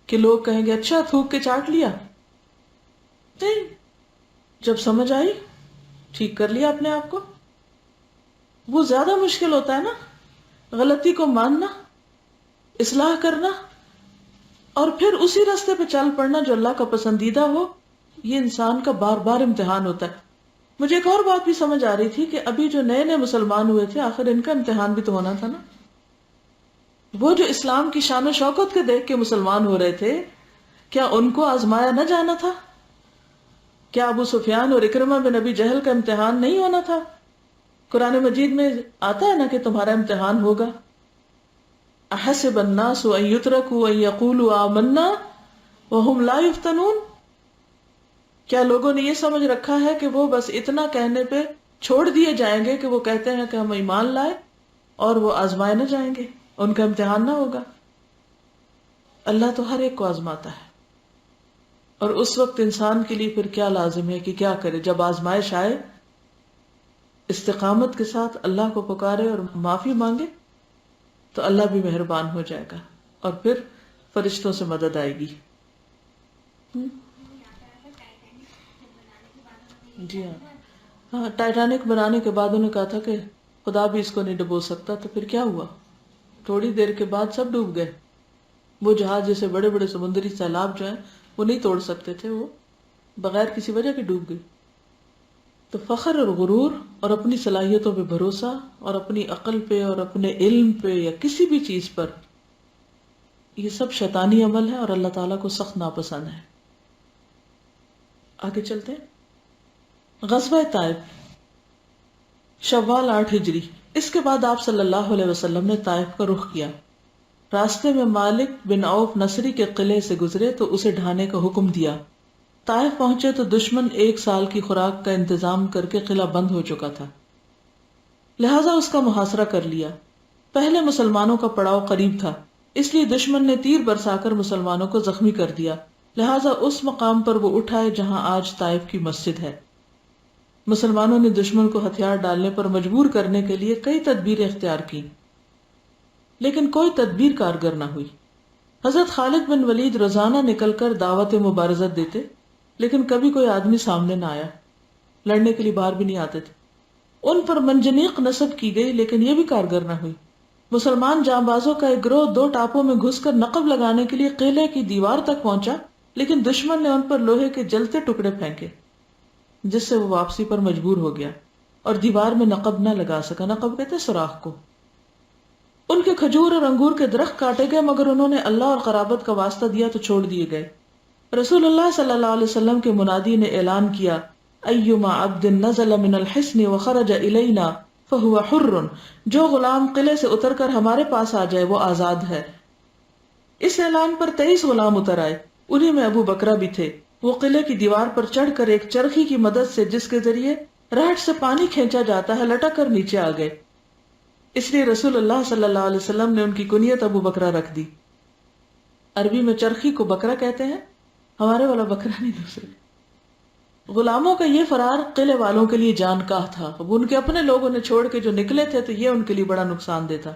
کہ لوگ کہیں گے اچھا تھوک کے چاٹ لیا. نہیں، جب سمجھ آئی ٹھیک کر لیا اپنے آپ کو. وہ زیادہ مشکل ہوتا ہے نا، غلطی کو ماننا، اصلاح کرنا اور پھر اسی راستے پہ چل پڑنا جو اللہ کا پسندیدہ ہو. یہ انسان کا بار بار امتحان ہوتا ہے. مجھے ایک اور بات بھی سمجھ آ رہی تھی کہ ابھی جو نئے نئے مسلمان ہوئے تھے، آخر ان کا امتحان بھی تو ہونا تھا نا. وہ جو اسلام کی شان و شوکت کے دیکھ کے مسلمان ہو رہے تھے، کیا ان کو آزمایا نہ جانا تھا؟ کیا ابو سفیان اور اکرمہ بن ابی جہل کا امتحان نہیں ہونا تھا؟ قرآن مجید میں آتا ہے نا کہ تمہارا امتحان ہوگا. احسب الناس ان یترکوا ان یقولوا آمنا وهم لا یفتنون. کیا لوگوں نے یہ سمجھ رکھا ہے کہ وہ بس اتنا کہنے پہ چھوڑ دیے جائیں گے کہ وہ کہتے ہیں کہ ہم ایمان لائے اور وہ آزمائے نہ جائیں گے، ان کا امتحان نہ ہوگا؟ اللہ تو ہر ایک کو آزماتا ہے. اور اس وقت انسان کے لیے پھر کیا لازم ہے کہ کیا کرے؟ جب آزمائش آئے استقامت کے ساتھ اللہ کو پکارے اور معافی مانگے تو اللہ بھی مہربان ہو جائے گا اور پھر فرشتوں سے مدد آئے گی. جی ہاں، ٹائٹینک بنانے کے بعد انہوں نے کہا تھا کہ خدا بھی اس کو نہیں ڈبو سکتا، تو پھر کیا ہوا؟ تھوڑی دیر کے بعد سب ڈوب گئے. وہ جہاز جیسے بڑے بڑے سمندری سیلاب جو ہیں وہ نہیں توڑ سکتے تھے، وہ بغیر کسی وجہ کے ڈوب گئے. تو فخر اور غرور اور اپنی صلاحیتوں پہ بھروسہ اور اپنی عقل پہ اور اپنے علم پہ یا کسی بھی چیز پر یہ سب شیطانی عمل ہے اور اللہ تعالیٰ کو سخت ناپسند ہے. آگے چلتے ہیں. غزوہ طائف شوال 8 ہجری. اس کے بعد آپ صلی اللہ علیہ وسلم نے طائف کا رخ کیا. راستے میں مالک بن عوف نصری کے قلعے سے گزرے تو اسے ڈھانے کا حکم دیا. طائف پہنچے تو دشمن 1 سال کی خوراک کا انتظام کر کے قلعہ بند ہو چکا تھا، لہذا اس کا محاصرہ کر لیا. پہلے مسلمانوں کا پڑاؤ قریب تھا، اس لیے دشمن نے تیر برسا کر مسلمانوں کو زخمی کر دیا، لہذا اس مقام پر وہ اٹھائے جہاں آج طائف کی مسجد ہے. مسلمانوں نے دشمن کو ہتھیار ڈالنے پر مجبور کرنے کے لیے کئی تدبیریں اختیار کی، لیکن کوئی تدبیر کارگر نہ ہوئی. حضرت خالد بن ولید روزانہ نکل کر دعوت مبارزت دیتے، لیکن کبھی کوئی آدمی سامنے نہ آیا، لڑنے کے لیے باہر بھی نہیں آتے تھے. ان پر منجنیق نصب کی گئی، لیکن یہ بھی کارگر نہ ہوئی. مسلمان جانبازوں کا ایک گروہ 2 ٹاپوں میں گھس کر نقب لگانے کے لیے قلعے کی دیوار تک پہنچا، لیکن دشمن نے ان پر لوہے کے جلتے ٹکڑے پھینکے، جس سے وہ واپسی پر مجبور ہو گیا اور دیوار میں نقب نہ لگا سکا. نقب کہتے سوراخ کو. ان کے کھجور اور انگور کے درخت کاٹے گئے، مگر انہوں نے اللہ اور قرابت کا واسطہ دیا تو چھوڑ دیے گئے. رسول اللہ صلی اللہ علیہ وسلم کے منادی نے اعلان کیا، ایما عبد نزل من الحصن وخرج الینا فہو حر. جو غلام قلعے سے اتر کر ہمارے پاس آ جائے وہ آزاد ہے. اس اعلان پر 23 غلام اتر آئے، انہی میں ابو بکرہ بھی تھے. وہ قلعے کی دیوار پر چڑھ کر ایک چرخی کی مدد سے، جس کے ذریعے رہٹ سے پانی کھینچا جاتا ہے، لٹک کر نیچے آ گئے. اس لیے رسول اللہ صلی اللہ علیہ وسلم نے ان کی کنیت ابو بکرہ رکھ دی. عربی میں چرخی کو بکرا کہتے ہیں، ہمارے والا بکرا نہیں، دوسرے. غلاموں کا یہ فرار قلعے والوں کے لیے جان کا تھا. اب ان کے اپنے لوگوں نے چھوڑ کے جو نکلے تھے تو یہ ان کے لیے بڑا نقصان دہ تھا.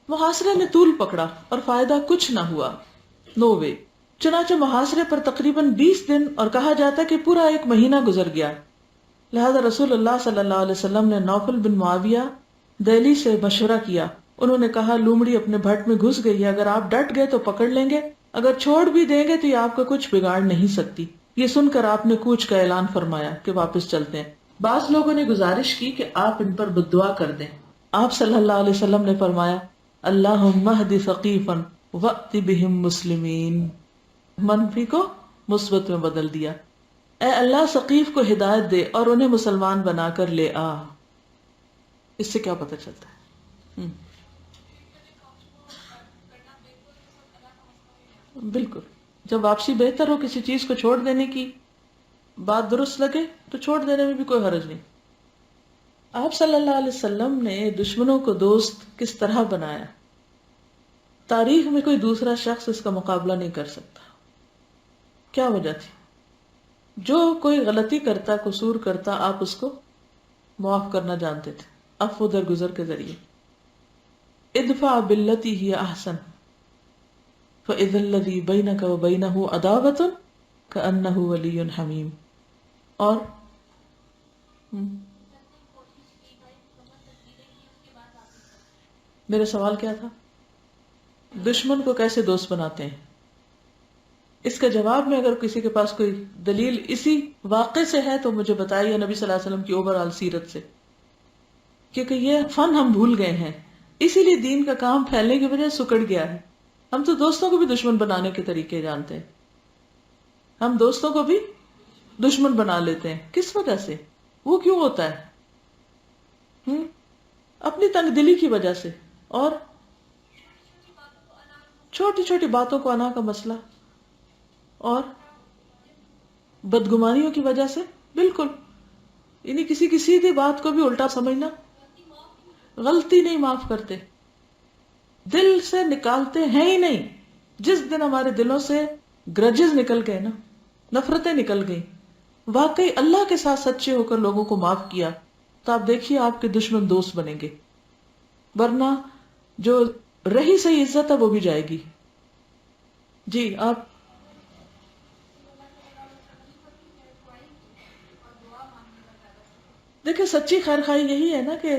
محاصرے نے طول پکڑا اور فائدہ کچھ نہ ہوا. نو وے. چنانچہ محاصرے پر تقریباً 20 دن اور کہا جاتا کہ پورا 1 مہینہ گزر گیا. لہذا رسول اللہ صلی اللہ علیہ وسلم نے نوفل بن معاویہ دہلی سے مشورہ کیا. انہوں نے کہا، لومڑی اپنے بھٹ میں گھس گئی ہے، اگر آپ ڈٹ گئے تو پکڑ لیں گے، اگر چھوڑ بھی دیں گے تو یہ آپ کا کچھ بگاڑ نہیں سکتی. یہ سن کر آپ نے کوچ کا اعلان فرمایا کہ واپس چلتے ہیں. بعض لوگوں نے گزارش کی کہ آپ ان پر بددعا کر دیں. آپ صلی اللہ علیہ وسلم نے فرمایا، اللہم اہد ثقیفا وأت بہم مسلمین. منفی کو مثبت میں بدل دیا. اے اللہ ثقیف کو ہدایت دے اور انہیں مسلمان بنا کر لے آ. اس سے کیا پتہ چلتا ہے؟ بالکل. جب واپسی بہتر ہو، کسی چیز کو چھوڑ دینے کی بات درست لگے تو چھوڑ دینے میں بھی کوئی حرج نہیں. آپ صلی اللہ علیہ وسلم نے دشمنوں کو دوست کس طرح بنایا، تاریخ میں کوئی دوسرا شخص اس کا مقابلہ نہیں کر سکتا. کیا وجہ تھی؟ جو کوئی غلطی کرتا، قصور کرتا، آپ اس کو معاف کرنا جانتے تھے، عفو درگزر کے ذریعے. ادفع باللتی ہی احسن فاذا الذی بینک وبینہ عداوۃ کأنہ ولی حمیم. اور میرا سوال کیا تھا؟ دشمن کو کیسے دوست بناتے ہیں؟ اس کا جواب میں اگر کسی کے پاس کوئی دلیل اسی واقعے سے ہے تو مجھے بتائیے، نبی صلی اللہ علیہ وسلم کی اوور آل سیرت سے، کیونکہ یہ فن ہم بھول گئے ہیں، اسی لیے دین کا کام پھیلنے کی وجہ سکڑ گیا ہے. ہم تو دوستوں کو بھی دشمن بنانے کے طریقے جانتے ہیں، ہم دوستوں کو بھی دشمن بنا لیتے ہیں. کس وجہ سے؟ وہ کیوں ہوتا ہے؟ اپنی تنگ دلی کی وجہ سے، اور چھوٹی چھوٹی باتوں کو انا کا مسئلہ، اور بدگمانیوں کی وجہ سے. بالکل، یعنی کسی کی سیدھی بات کو بھی الٹا سمجھنا. غلطی نہیں معاف کرتے، دل سے نکالتے ہیں ہی نہیں. جس دن ہمارے دلوں سے گرجز نکل گئے نا، نفرتیں نکل گئی، واقعی اللہ کے ساتھ سچے ہو کر لوگوں کو معاف کیا، تو آپ دیکھیے آپ کے دشمن دوست بنیں گے. ورنہ جو رہی صحیح عزت ہے وہ بھی جائے گی. جی آپ. دیکھیں سچی خیر خواہی یہی ہے نا کہ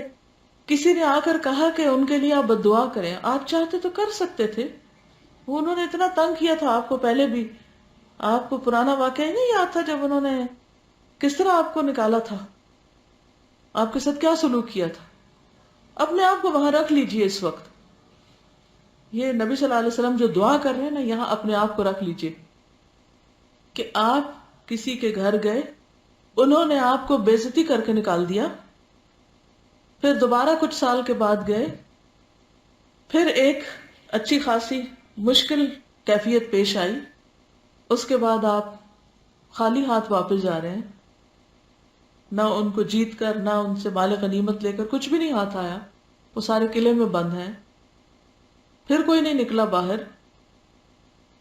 کسی نے آ کر کہا کہ ان کے لیے آپ بد دعا کریں، آپ چاہتے تو کر سکتے تھے. وہ انہوں نے اتنا تنگ کیا تھا آپ کو پہلے بھی. آپ کو پرانا واقعہ نہیں یاد تھا جب انہوں نے کس طرح آپ کو نکالا تھا، آپ کے ساتھ کیا سلوک کیا تھا. اپنے آپ کو وہاں رکھ لیجئے اس وقت، یہ نبی صلی اللہ علیہ وسلم جو دعا کر رہے ہیں نا، یہاں اپنے آپ کو رکھ لیجئے کہ آپ کسی کے گھر گئے، انہوں نے آپ کو بے عزتی کر کے نکال دیا، پھر دوبارہ کچھ سال کے بعد گئے، پھر ایک اچھی خاصی مشکل کیفیت پیش آئی، اس کے بعد آپ خالی ہاتھ واپس جا رہے ہیں، نہ ان کو جیت کر، نہ ان سے مال غنیمت لے کر، کچھ بھی نہیں ہاتھ آیا، وہ سارے قلعے میں بند ہیں، پھر کوئی نہیں نکلا باہر،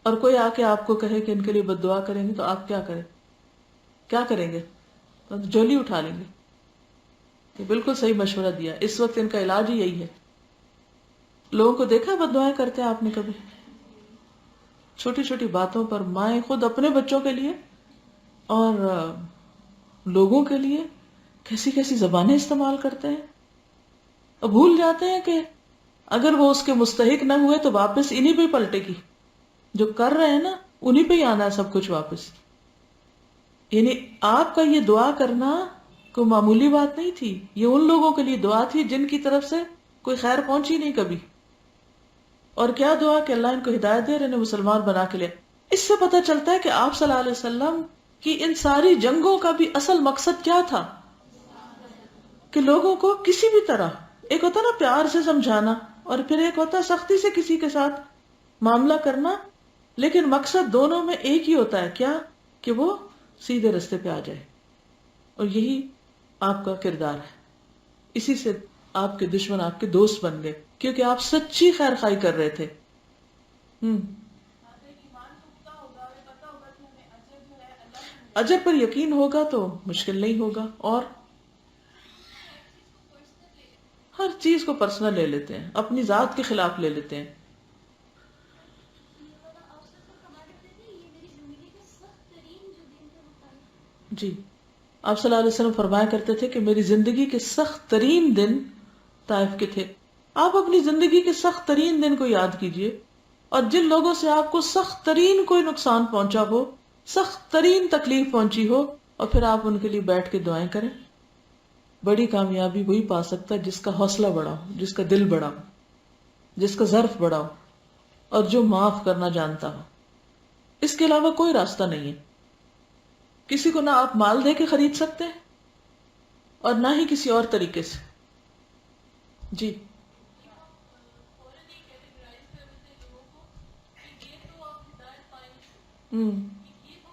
اور کوئی آ کے آپ کو کہے کہ ان کے لیے بد دعا کریں گے، تو آپ کیا کریں گے؟ تو جولی اٹھا لیں گے. یہ بالکل صحیح مشورہ دیا. اس وقت ان کا علاج ہی یہی ہے. لوگوں کو دیکھا بد دعائیں کرتے ہیں آپ نے کبھی؟ چھوٹی چھوٹی باتوں پر مائیں خود اپنے بچوں کے لیے اور لوگوں کے لیے کیسی کیسی زبانیں استعمال کرتے ہیں، اور بھول جاتے ہیں کہ اگر وہ اس کے مستحق نہ ہوئے تو واپس انہی پہ پلٹے گی. جو کر رہے ہیں نا انہی پہ ہی آنا ہے سب کچھ واپس. یعنی آپ کا یہ دعا کرنا کوئی معمولی بات نہیں تھی، یہ ان لوگوں کے لیے دعا تھی جن کی طرف سے کوئی خیر پہنچی نہیں کبھی. اور کیا دعا کہ اللہ ان کو ہدایت دے اور انہیں مسلمان بنا کے لے. اس سے پتہ چلتا ہے کہ آپ صلی اللہ علیہ وسلم کی ان ساری جنگوں کا بھی اصل مقصد کیا تھا، کہ لوگوں کو کسی بھی طرح، ایک ہوتا نا پیار سے سمجھانا، اور پھر ایک ہوتا سختی سے کسی کے ساتھ معاملہ کرنا، لیکن مقصد دونوں میں ایک ہی ہوتا ہے، کیا؟ کہ وہ سیدھے رستے پہ آ جائے. اور یہی آپ کا کردار ہے. اسی سے آپ کے دشمن آپ کے دوست بن گئے، کیونکہ آپ سچی خیر خواہی کر رہے تھے. اجر پر یقین ہوگا تو مشکل نہیں ہوگا، اور ہر چیز کو پرسنل لے لیتے ہیں، اپنی ذات کے خلاف لے لیتے ہیں. جی، آپ صلی اللہ علیہ وسلم فرمایا کرتے تھے کہ میری زندگی کے سخت ترین دن طائف کے تھے. آپ اپنی زندگی کے سخت ترین دن کو یاد کیجئے، اور جن لوگوں سے آپ کو سخت ترین کوئی نقصان پہنچا ہو، سخت ترین تکلیف پہنچی ہو، اور پھر آپ ان کے لیے بیٹھ کے دعائیں کریں. بڑی کامیابی وہی پا سکتا ہے جس کا حوصلہ بڑا ہو، جس کا دل بڑا ہو، جس کا ظرف بڑا ہو، اور جو معاف کرنا جانتا ہو. اس کے علاوہ کوئی راستہ نہیں ہے. کسی کو نہ آپ مال دے کے خرید سکتے ہیں اور نہ ہی کسی اور طریقے سے. جی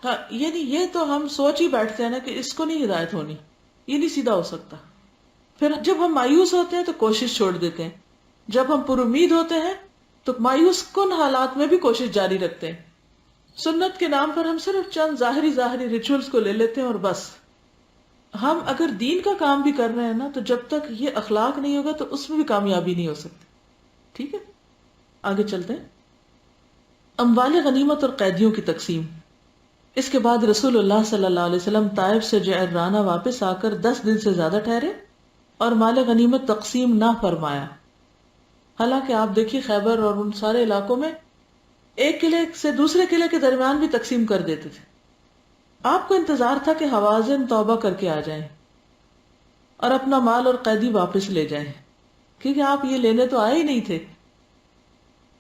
ہاں، یہ تو ہم سوچ ہی بیٹھتے ہیں نا کہ اس کو نہیں ہدایت ہونی، یہ نہیں سیدھا ہو سکتا. پھر جب ہم مایوس ہوتے ہیں تو کوشش چھوڑ دیتے ہیں، جب ہم پر امید ہوتے ہیں تو مایوس کن حالات میں بھی کوشش جاری رکھتے ہیں. سنت کے نام پر ہم صرف چند ظاہری ریچولز کو لے لیتے ہیں اور بس. ہم اگر دین کا کام بھی کر رہے ہیں نا، تو جب تک یہ اخلاق نہیں ہوگا تو اس میں بھی کامیابی نہیں ہو سکتی. ٹھیک ہے، آگے چلتے ہیں. اموال غنیمت اور قیدیوں کی تقسیم. اس کے بعد رسول اللہ صلی اللہ علیہ وسلم طائف سے جعرانہ واپس آ کر 10 دن سے زیادہ ٹھہرے اور مال غنیمت تقسیم نہ فرمایا. حالانکہ آپ دیکھیے خیبر اور ان سارے علاقوں میں ایک قلعے سے دوسرے قلعے کے درمیان بھی تقسیم کر دیتے تھے. آپ کو انتظار تھا کہ حوازن توبہ کر کے آ جائیں اور اپنا مال اور قیدی واپس لے جائیں، کیونکہ آپ یہ لینے تو آئے ہی نہیں تھے.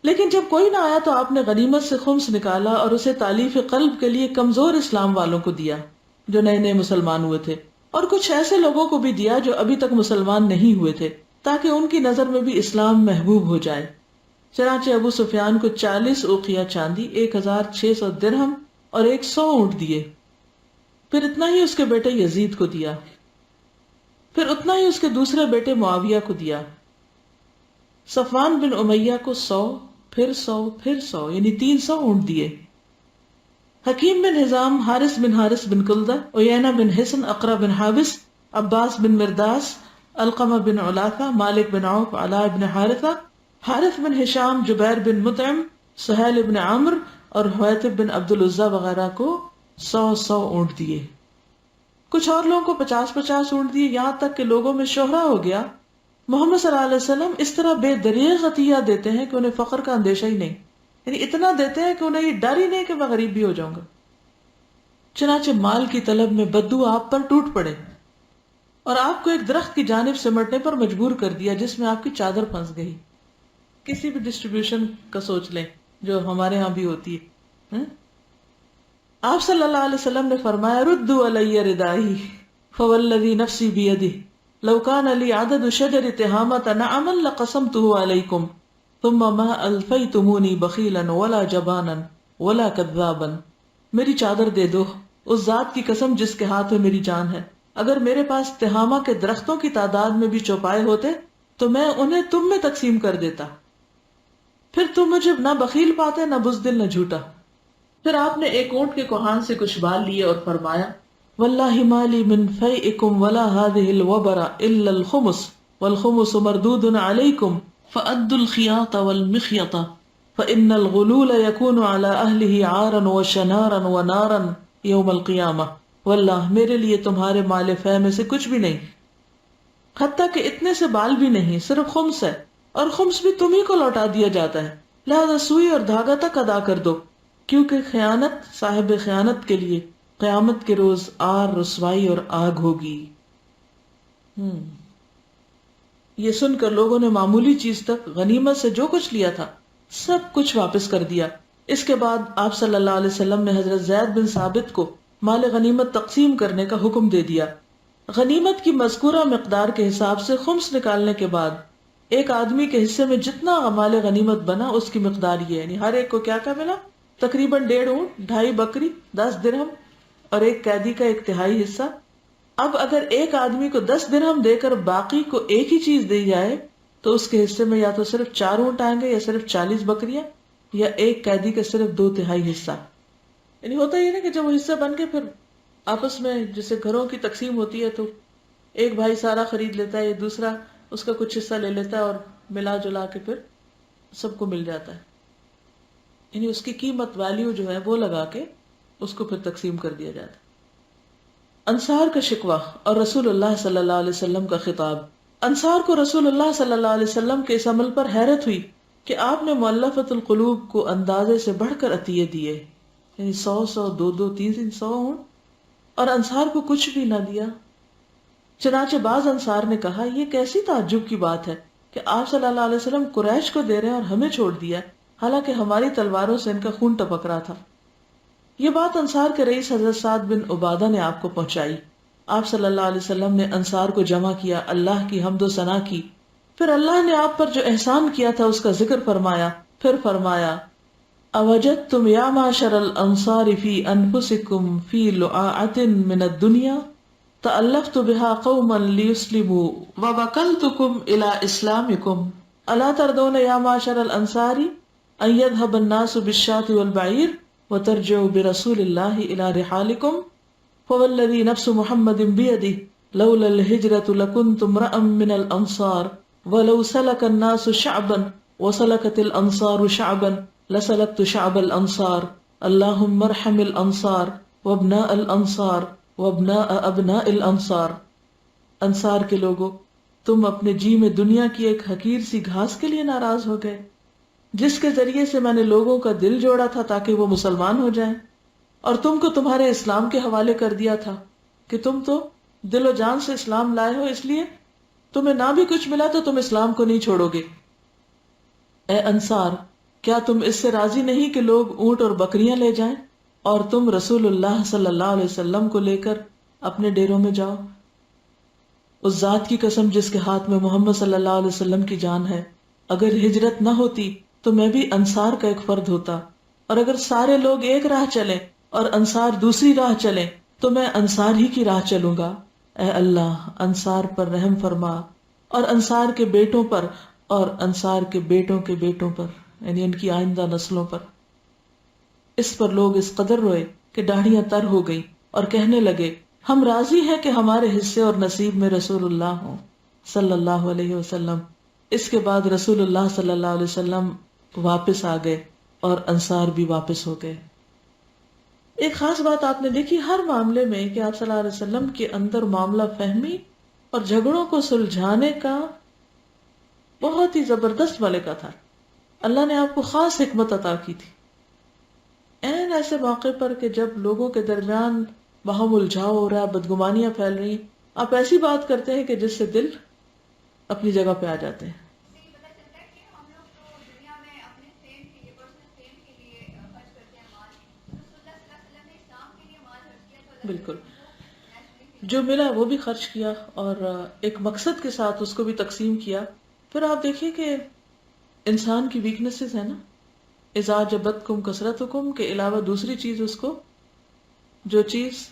لیکن جب کوئی نہ آیا تو آپ نے غنیمت سے خمس نکالا اور اسے تالیف قلب کے لیے کمزور اسلام والوں کو دیا جو نئے نئے مسلمان ہوئے تھے، اور کچھ ایسے لوگوں کو بھی دیا جو ابھی تک مسلمان نہیں ہوئے تھے، تاکہ ان کی نظر میں بھی اسلام محبوب ہو جائے. چنانچہ ابو سفیان کو 40 اوقیہ چاندی، 1600 درہم اور 100 اونٹ دیے. پھر اتنا ہی اس کے بیٹے یزید کو دیا. پھر اتنا ہی اس کے دوسرے بیٹے معاویہ کو دیا. صفوان بن امیہ کو 100، پھر 100، پھر 100، یعنی 300 اونٹ دیے. حکیم بن حزام، حارث بن حارث بن کلدہ، عیینہ بن حسن، اقرا بن حابس، عباس بن مرداس، علقمہ بن علاثہ، مالک بن عوف، علاء بن حارثہ، حارث بن ہشام، جبیر بن مطعم، سہیل بن عمرو اور حویتب بن عبد العزیٰ وغیرہ کو 100 اونٹ دیے. کچھ اور لوگوں کو 50 اونٹ دیے، یہاں تک کہ لوگوں میں شہرہ ہو گیا محمد صلی اللہ علیہ وسلم اس طرح بے دریغ عطیہ دیتے ہیں کہ انہیں فقر کا اندیشہ ہی نہیں، یعنی اتنا دیتے ہیں کہ انہیں یہ ڈر ہی نہیں کہ میں غریب بھی ہو جاؤں گا. چنانچہ مال کی طلب میں بدو آپ پر ٹوٹ پڑے اور آپ کو ایک درخت کی جانب سمٹنے پر مجبور کر دیا جس میں آپ کی چادر پھنس گئی. کسی بھی ڈسٹریبیوشن کا سوچ لیں جو ہمارے ہاں بھی ہوتی ہے. آپ صلی اللہ علیہ وسلم نے فرمایا ردوا علی ردائی فوالذی نفسی بیدہ لو کان لی عدد شجر تہامة نعما لقسمته علیکم ثم ما الفیتمونی بخیلا ولا جبانا ولا کذابا. میری چادر دے دو اس ذات کی قسم جس کے ہاتھ میں میری جان ہے، اگر میرے پاس تہامہ کے درختوں کی تعداد میں بھی چوپائے ہوتے تو میں انہیں تم میں تقسیم کر دیتا، پھر تم مجھے نہ بخیل پاتے نہ بزدل نہ جھوٹا. پھر آپ نے ایک اونٹ کے کوہان سے کچھ بال لیے اور فرمایا واللہ ما لی من فیئکم ولا هذه الوبر الا الخمس والخمس مردود علیکم فأدوا الخیاط والمخیط فإن الغلول يكون على أهله عارا وشنارا ونارا يوم القیامہ. واللہ میرے لیے تمہارے مال فے میں سے کچھ بھی نہیں، حتیٰ کہ اتنے سے بال بھی نہیں، صرف خمس ہے، اور خمس بھی تم ہی کو لوٹا دیا جاتا ہے، لہذا سوئی اور دھاگا تک ادا کر دو، کیونکہ خیانت صاحب خیانت کے لیے قیامت کے روز آر رسوائی اور آگ ہوگی. یہ سن کر لوگوں نے معمولی چیز تک غنیمت سے جو کچھ لیا تھا سب کچھ واپس کر دیا. اس کے بعد آپ صلی اللہ علیہ وسلم نے حضرت زید بن ثابت کو مال غنیمت تقسیم کرنے کا حکم دے دیا. غنیمت کی مذکورہ مقدار کے حساب سے خمس نکالنے کے بعد ایک آدمی کے حصے میں جتنا مال غنیمت بنا اس کی مقدار یہ، یعنی ہر ایک کو کیا کیا ملا؟ تقریباً 1.5 اونٹ، 2.5 بکری، 10 درہم اور ایک قیدی کا 1/3 حصہ. اب اگر ایک آدمی کو 10 درہم دے کر باقی کو ایک ہی چیز دی جائے تو اس کے حصے میں یا تو صرف 4 اونٹ آئیں گے یا صرف 40 بکریاں یا ایک قیدی کا صرف 2/3 حصہ. یعنی ہوتا یہ نا کہ جب وہ حصہ بن کے پھر آپس میں جیسے گھروں کی تقسیم ہوتی ہے تو ایک بھائی سارا خرید لیتا ہے، دوسرا اس کا کچھ حصہ لے لیتا ہے اور ملا جلا کے پھر سب کو مل جاتا ہے. یعنی اس کی قیمت ویلیو جو ہے وہ لگا کے اس کو پھر تقسیم کر دیا جاتا ہے. انصار کا شکوہ اور رسول اللہ صلی اللہ علیہ وسلم کا خطاب. انصار کو رسول اللہ صلی اللہ علیہ وسلم کے اس عمل پر حیرت ہوئی کہ آپ نے مؤلفۃ القلوب کو اندازے سے بڑھ کر عطیے دیے، یعنی 100 200 300 ہوں، اور انصار کو کچھ بھی نہ دیا. چنانچہ بعض انصار نے کہا یہ کیسی تعجب کی بات ہے کہ آپ صلی اللہ علیہ وسلم قریش کو دے رہے ہیں اور ہمیں چھوڑ دیا، حالانکہ ہماری تلواروں سے ان کا خون ٹپک رہا تھا. یہ بات انصار کے رئیس حضرت سعد بن عبادہ نے آپ کو پہنچائی. آپ صلی اللہ علیہ وسلم نے انصار کو جمع کیا، اللہ کی حمد و ثنا کی، پھر اللہ نے آپ پر جو احسان کیا تھا اس کا ذکر فرمایا. پھر فرمایا اوجدتم یا معشر الانصار فی انفسکم فی لعاعۃ من الدنیا تألفت بها قوما لیسلموا ووکلتکم الی اسلامکم الا ترضون یا معشر الانصار ان یذهب الناس بالشاة والبعیر وترجعوا برسول اللہ الى رحالکم فوالذی نفس محمد بیدہ لولا الہجرة لکنت امرأ من الانصار ولو سلک الناس شعبا وسلکت الانصار شعبا لسلکت شعب الانصار اللہم ارحم الانصار وابناء الانصار وابناء ابناء الانصار. انصار کے لوگوں، تم اپنے جی میں دنیا کی ایک حقیر سی گھاس کے لیے ناراض ہو گئے جس کے ذریعے سے میں نے لوگوں کا دل جوڑا تھا تاکہ وہ مسلمان ہو جائیں، اور تم کو تمہارے اسلام کے حوالے کر دیا تھا کہ تم تو دل و جان سے اسلام لائے ہو، اس لیے تمہیں نہ بھی کچھ ملا تو تم اسلام کو نہیں چھوڑو گے. اے انصار، کیا تم اس سے راضی نہیں کہ لوگ اونٹ اور بکریاں لے جائیں اور تم رسول اللہ صلی اللہ علیہ وسلم کو لے کر اپنے ڈیروں میں جاؤ؟ اس ذات کی قسم جس کے ہاتھ میں محمد صلی اللہ علیہ وسلم کی جان ہے، اگر ہجرت نہ ہوتی تو میں بھی انصار کا ایک فرد ہوتا، اور اگر سارے لوگ ایک راہ چلیں اور انصار دوسری راہ چلیں تو میں انصار ہی کی راہ چلوں گا. اے اللہ، انصار پر رحم فرما، اور انصار کے بیٹوں پر اور انصار کے بیٹوں کے بیٹوں پر، یعنی ان کی آئندہ نسلوں پر. اس پر لوگ اس قدر روئے کہ داڑھیاں تر ہو گئیں اور کہنے لگے ہم راضی ہیں کہ ہمارے حصے اور نصیب میں رسول اللہ ہوں صلی اللہ علیہ وسلم. اس کے بعد رسول اللہ صلی اللہ علیہ وسلم واپس آ گئے اور انصار بھی واپس ہو گئے. ایک خاص بات آپ نے دیکھی ہر معاملے میں کہ آپ صلی اللہ علیہ وسلم کے اندر معاملہ فہمی اور جھگڑوں کو سلجھانے کا بہت ہی زبردست ملکہ تھا. اللہ نے آپ کو خاص حکمت عطا کی تھی. این ایسے موقع پر کہ جب لوگوں کے درمیان باہم الجھاؤ ہو رہا ہے، بدگمانیاں پھیل رہی، آپ ایسی بات کرتے ہیں کہ جس سے دل اپنی جگہ پہ آ جاتے ہیں. بالکل، جو ملا وہ بھی خرچ کیا اور ایک مقصد کے ساتھ اس کو بھی تقسیم کیا. پھر آپ دیکھیے کہ انسان کی ویکنیسز ہے نا، اذا جبتکم کثرتکم کے علاوہ دوسری چیز اس کو، جو چیز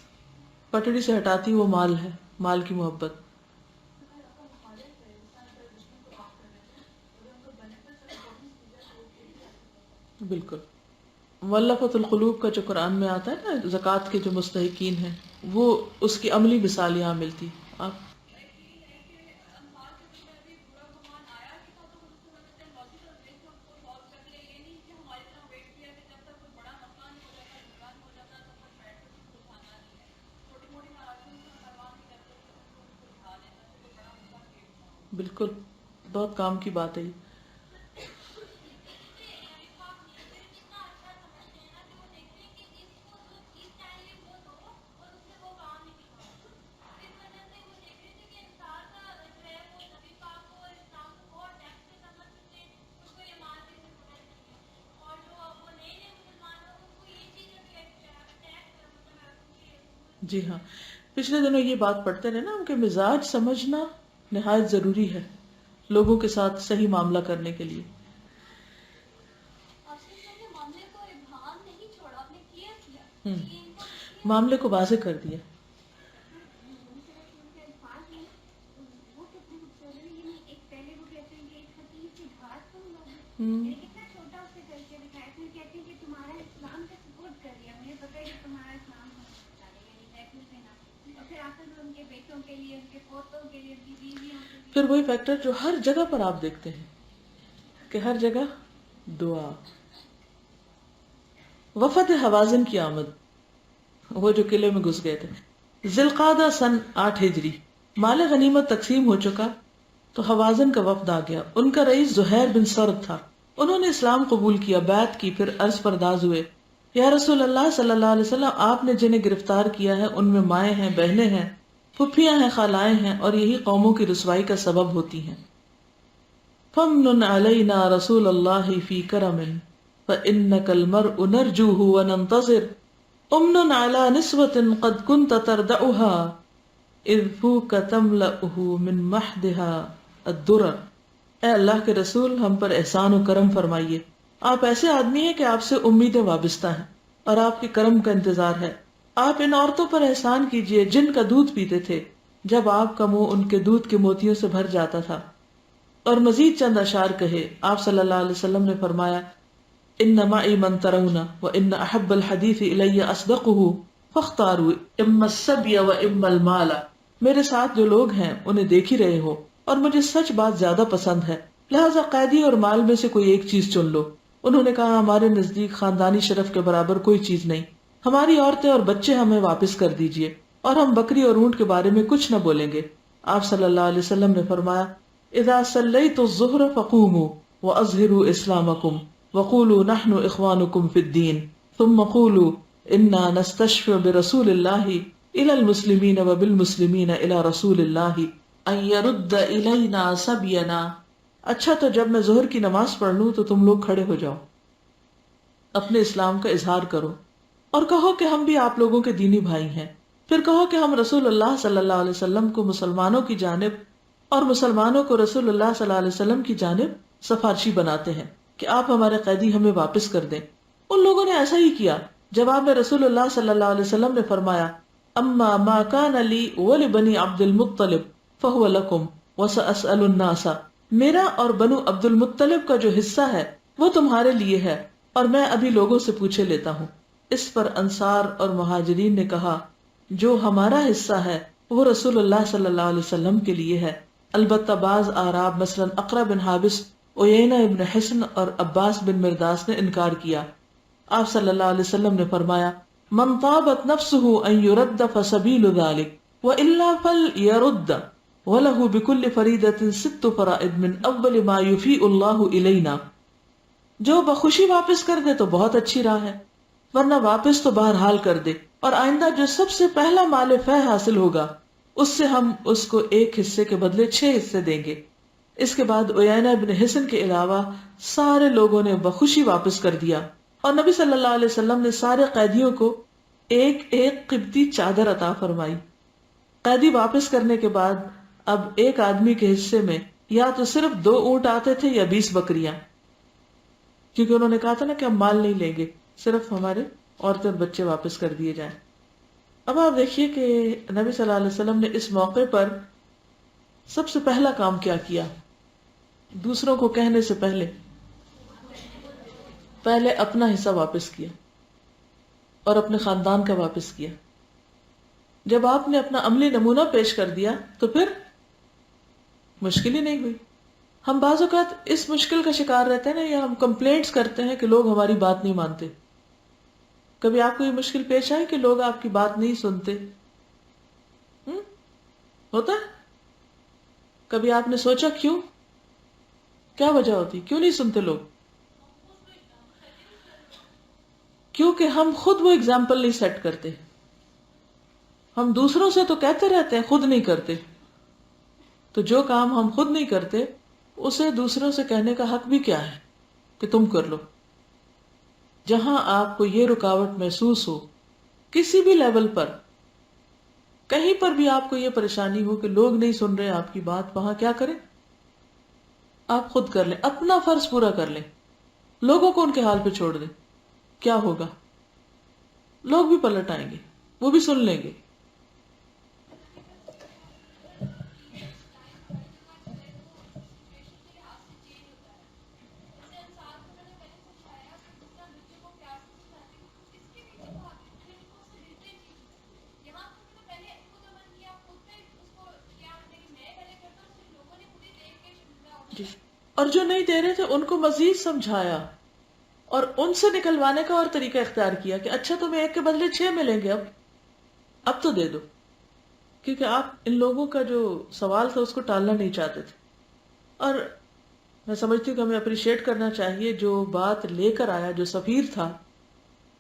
پٹڑی سے ہٹاتی وہ مال ہے، مال کی محبت. بالکل. مولفۃ القلوب کا جو قرآن میں آتا ہے نا، زکوٰۃ کے جو مستحقین ہیں، وہ اس کی عملی مثال یہاں ملتی. آپ بالکل بہت کام کی بات ہے یہ. جی ہاں، پچھلے دنوں یہ بات پڑھتے رہے نا ہم کہ مزاج سمجھنا نہایت ضروری ہے لوگوں کے ساتھ صحیح معاملہ کرنے کے لیے. معاملے کو ابہام نہیں چھوڑا، آپ نے کیا کیا معاملے کو واضح کر دیا. پھر وہی فیکٹر جو ہر جگہ پر آپ دیکھتے ہیں کہ ہر جگہ دعا. وفد حوازن کی آمد، وہ جو قلعے میں گھس گئے تھے. ذی القعدہ سن 8 ہجری، مال غنیمت تقسیم ہو چکا تو حوازن کا وفد آ گیا. ان کا رئیس زہیر بن سرد تھا. انہوں نے اسلام قبول کیا، بیعت کی، پھر عرض پرداز ہوئے، یا رسول اللہ صلی اللہ علیہ وسلم، آپ نے جنہیں گرفتار کیا ہے ان میں مائیں ہیں، بہنیں ہیں، پھپھیاں ہیں، خالائیں ہیں، اور یہی قوموں کی رسوائی کا سبب ہوتی ہیں. فمن علینا رسول اللہ فی کرم فإنک المرء نرجوہ وننتظر امن علی نسوة قد كنت تردعها اذ فوک تملأہ من محدها الدرر. اے اللہ کے رسول، ہم پر احسان و کرم فرمائیے. آپ ایسے آدمی ہیں کہ آپ سے امیدیں وابستہ ہیں اور آپ کے کرم کا انتظار ہے. آپ ان عورتوں پر احسان کیجئے جن کا دودھ پیتے تھے جب آپ کا منہ ان کے دودھ کے موتیوں سے بھر جاتا تھا. اور مزید چند اشعار کہے. آپ صلی اللہ علیہ وسلم نے فرمایا، ان معی من ترون وان احب الحدیث الی اصدقہ فاختاروا اما السبی واما المال. میرے ساتھ جو لوگ ہیں انہیں دیکھ ہی رہے ہو اور مجھے سچ بات زیادہ پسند ہے، لہذا قیدی اور مال میں سے کوئی ایک چیز چن لو. انہوں نے کہا، ہمارے نزدیک خاندانی شرف کے برابر کوئی چیز نہیں، ہماری عورتیں اور بچے ہمیں واپس کر دیجئے اور ہم بکری اور اونٹ کے بارے میں کچھ نہ بولیں گے. آپ صلی اللہ علیہ وسلم نے فرمایا، اذا صلیتوا الظہر فقوموا واظہروا اسلامکم وقولوا نحن اخوانکم فی الدین ثم قولوا انا نستشفع برسول اللہ الى المسلمین وبالمسلمین الى رسول اللہ ان يرد الینا سبینا. اچھا تو جب میں ظہر کی نماز پڑھ لوں تو تم لوگ کھڑے ہو جاؤ، اپنے اسلام کا اظہار کرو اور کہو کہ ہم بھی آپ لوگوں کے دینی بھائی ہیں. پھر کہو کہ ہم رسول اللہ صلی اللہ علیہ وسلم کو مسلمانوں کی جانب اور مسلمانوں کو رسول اللہ صلی اللہ علیہ وسلم کی جانب سفارشی بناتے ہیں کہ آپ ہمارے قیدی ہمیں واپس کر دیں. ان لوگوں نے ایسا ہی کیا. جواب میں رسول اللہ صلی اللہ علیہ وسلم نے فرمایا، اما ما کان لی ولبنی عبد المطلب فہو لکم وسأسأل الناس. میرا اور بنو عبد المطلب کا جو حصہ ہے وہ تمہارے لیے ہے اور میں ابھی لوگوں سے پوچھے لیتا ہوں. اس پر انصار اور مہاجرین نے کہا، جو ہمارا حصہ ہے وہ رسول اللہ صلی اللہ علیہ وسلم کے لیے ہے. البتہ بعض اعراب مثلا اقرا بن حابس، عیینہ ابن حصن اور عباس بن مرداس نے انکار کیا. آپ صلی اللہ علیہ وسلم نے فرمایا، من طابت نفسه ان يرد فسبيل ذلك والا فليرد وله بكل فريدة 6 فرائض من اول ما يفيء الله الينا. جو بخوشی واپس کر دے تو بہت اچھی راہ ہے، ورنہ واپس تو بہرحال کر دے، اور آئندہ جو سب سے پہلا مال فہ حاصل ہوگا اس سے ہم اس کو ایک حصے کے بدلے 6 حصے دیں گے. اس کے بعد عیینہ ابن حصن کے علاوہ سارے لوگوں نے بخوشی واپس کر دیا، اور نبی صلی اللہ علیہ وسلم نے سارے قیدیوں کو ایک ایک قبطی چادر عطا فرمائی. قیدی واپس کرنے کے بعد اب ایک آدمی کے حصے میں یا تو صرف 2 اونٹ آتے تھے یا 20 بکریاں، کیونکہ انہوں نے کہا تھا نا کہ ہم مال نہیں لیں گے، صرف ہمارے عورتیں اور بچے واپس کر دیے جائیں. اب آپ دیکھیے کہ نبی صلی اللہ علیہ وسلم نے اس موقع پر سب سے پہلا کام کیا کیا؟ دوسروں کو کہنے سے پہلے اپنا حصہ واپس کیا اور اپنے خاندان کا واپس کیا. جب آپ نے اپنا عملی نمونہ پیش کر دیا تو پھر مشکل ہی نہیں ہوئی. ہم بعض اوقات اس مشکل کا شکار رہتے ہیں نا، یا ہم کمپلینٹس کرتے ہیں کہ لوگ ہماری بات نہیں مانتے. کبھی آپ کو یہ مشکل پیش آئے کہ لوگ آپ کی بات نہیں سنتے؟ ہوتا ہے؟ کبھی آپ نے سوچا کیوں؟ کیا وجہ ہوتی؟ کیوں نہیں سنتے لوگ؟ کیونکہ ہم خود وہ اگزامپل نہیں سیٹ کرتے. ہم دوسروں سے تو کہتے رہتے ہیں، خود نہیں کرتے. تو جو کام ہم خود نہیں کرتے اسے دوسروں سے کہنے کا حق بھی کیا ہے کہ تم کر لو. جہاں آپ کو یہ رکاوٹ محسوس ہو کسی بھی لیول پر، کہیں پر بھی آپ کو یہ پریشانی ہو کہ لوگ نہیں سن رہے آپ کی بات، وہاں کیا کریں؟ آپ خود کر لیں، اپنا فرض پورا کر لیں، لوگوں کو ان کے حال پہ چھوڑ دیں. کیا ہوگا؟ لوگ بھی پلٹ آئیں گے، وہ بھی سن لیں گے. جی، اور جو نہیں دے رہے تھے ان کو مزید سمجھایا اور ان سے نکلوانے کا اور طریقہ اختیار کیا کہ اچھا تمہیں 1 کے بدلے 6 ملیں گے، اب تو دے دو. کیونکہ آپ ان لوگوں کا جو سوال تھا اس کو ٹالنا نہیں چاہتے تھے. اور میں سمجھتی ہوں کہ ہمیں اپریشیٹ کرنا چاہیے جو بات لے کر آیا، جو سفیر تھا،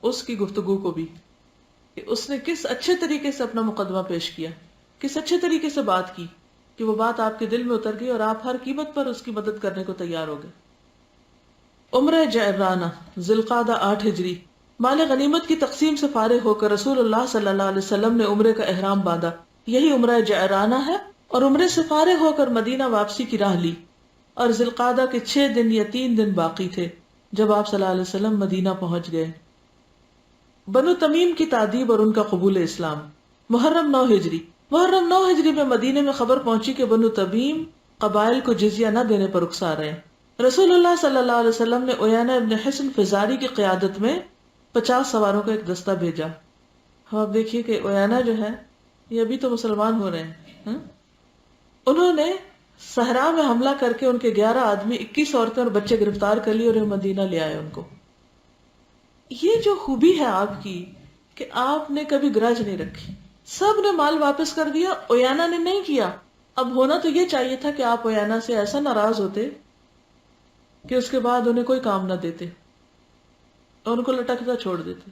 اس کی گفتگو کو بھی، کہ اس نے کس اچھے طریقے سے اپنا مقدمہ پیش کیا، کس اچھے طریقے سے بات کی کہ وہ بات آپ کے دل میں اتر گئی اور آپ ہر قیمت پر اس کی مدد کرنے کو تیار ہو گئے. عمرہ جعرانہ، ذی القعدہ 8 ہجری. مال غنیمت کی تقسیم سے فارغ ہو کر رسول اللہ صلی اللہ علیہ وسلم نے عمرے کا احرام باندھا. یہی عمرہ جعرانہ ہے. اور عمرے سے فارغ ہو کر مدینہ واپسی کی راہ لی، اور ذی القعدہ کے 6 دن یا 3 دن باقی تھے جب آپ صلی اللہ علیہ وسلم مدینہ پہنچ گئے. بنو تمیم کی تعدیب اور ان کا قبول اسلام. محرم 9 ہجری. محرم 9 ہجری میں مدینے میں خبر پہنچی کہ بنو تمیم قبائل کو جزیہ نہ دینے پر رخصار رہے. رسول اللہ صلی اللہ علیہ وسلم نے عیینہ ابن حصن فزاری کی قیادت میں 50 سواروں کا ایک دستہ بھیجا. اب دیکھیے کہ عیینہ جو ہے یہ ابھی تو مسلمان ہو رہے ہیں. انہوں نے صحرا میں حملہ کر کے ان کے 11 آدمی، 21 عورتیں اور بچے گرفتار کر لیے اور مدینہ لے آئے ان کو. یہ جو خوبی ہے آپ کی کہ آپ نے کبھی گرج نہیں رکھی، سب نے مال واپس کر دیا، عیینہ نے نہیں کیا. اب ہونا تو یہ چاہیے تھا کہ آپ عیینہ سے ایسا ناراض ہوتے کہ اس کے بعد انہیں کوئی کام نہ دیتے اور ان کو لٹکتا چھوڑ دیتے.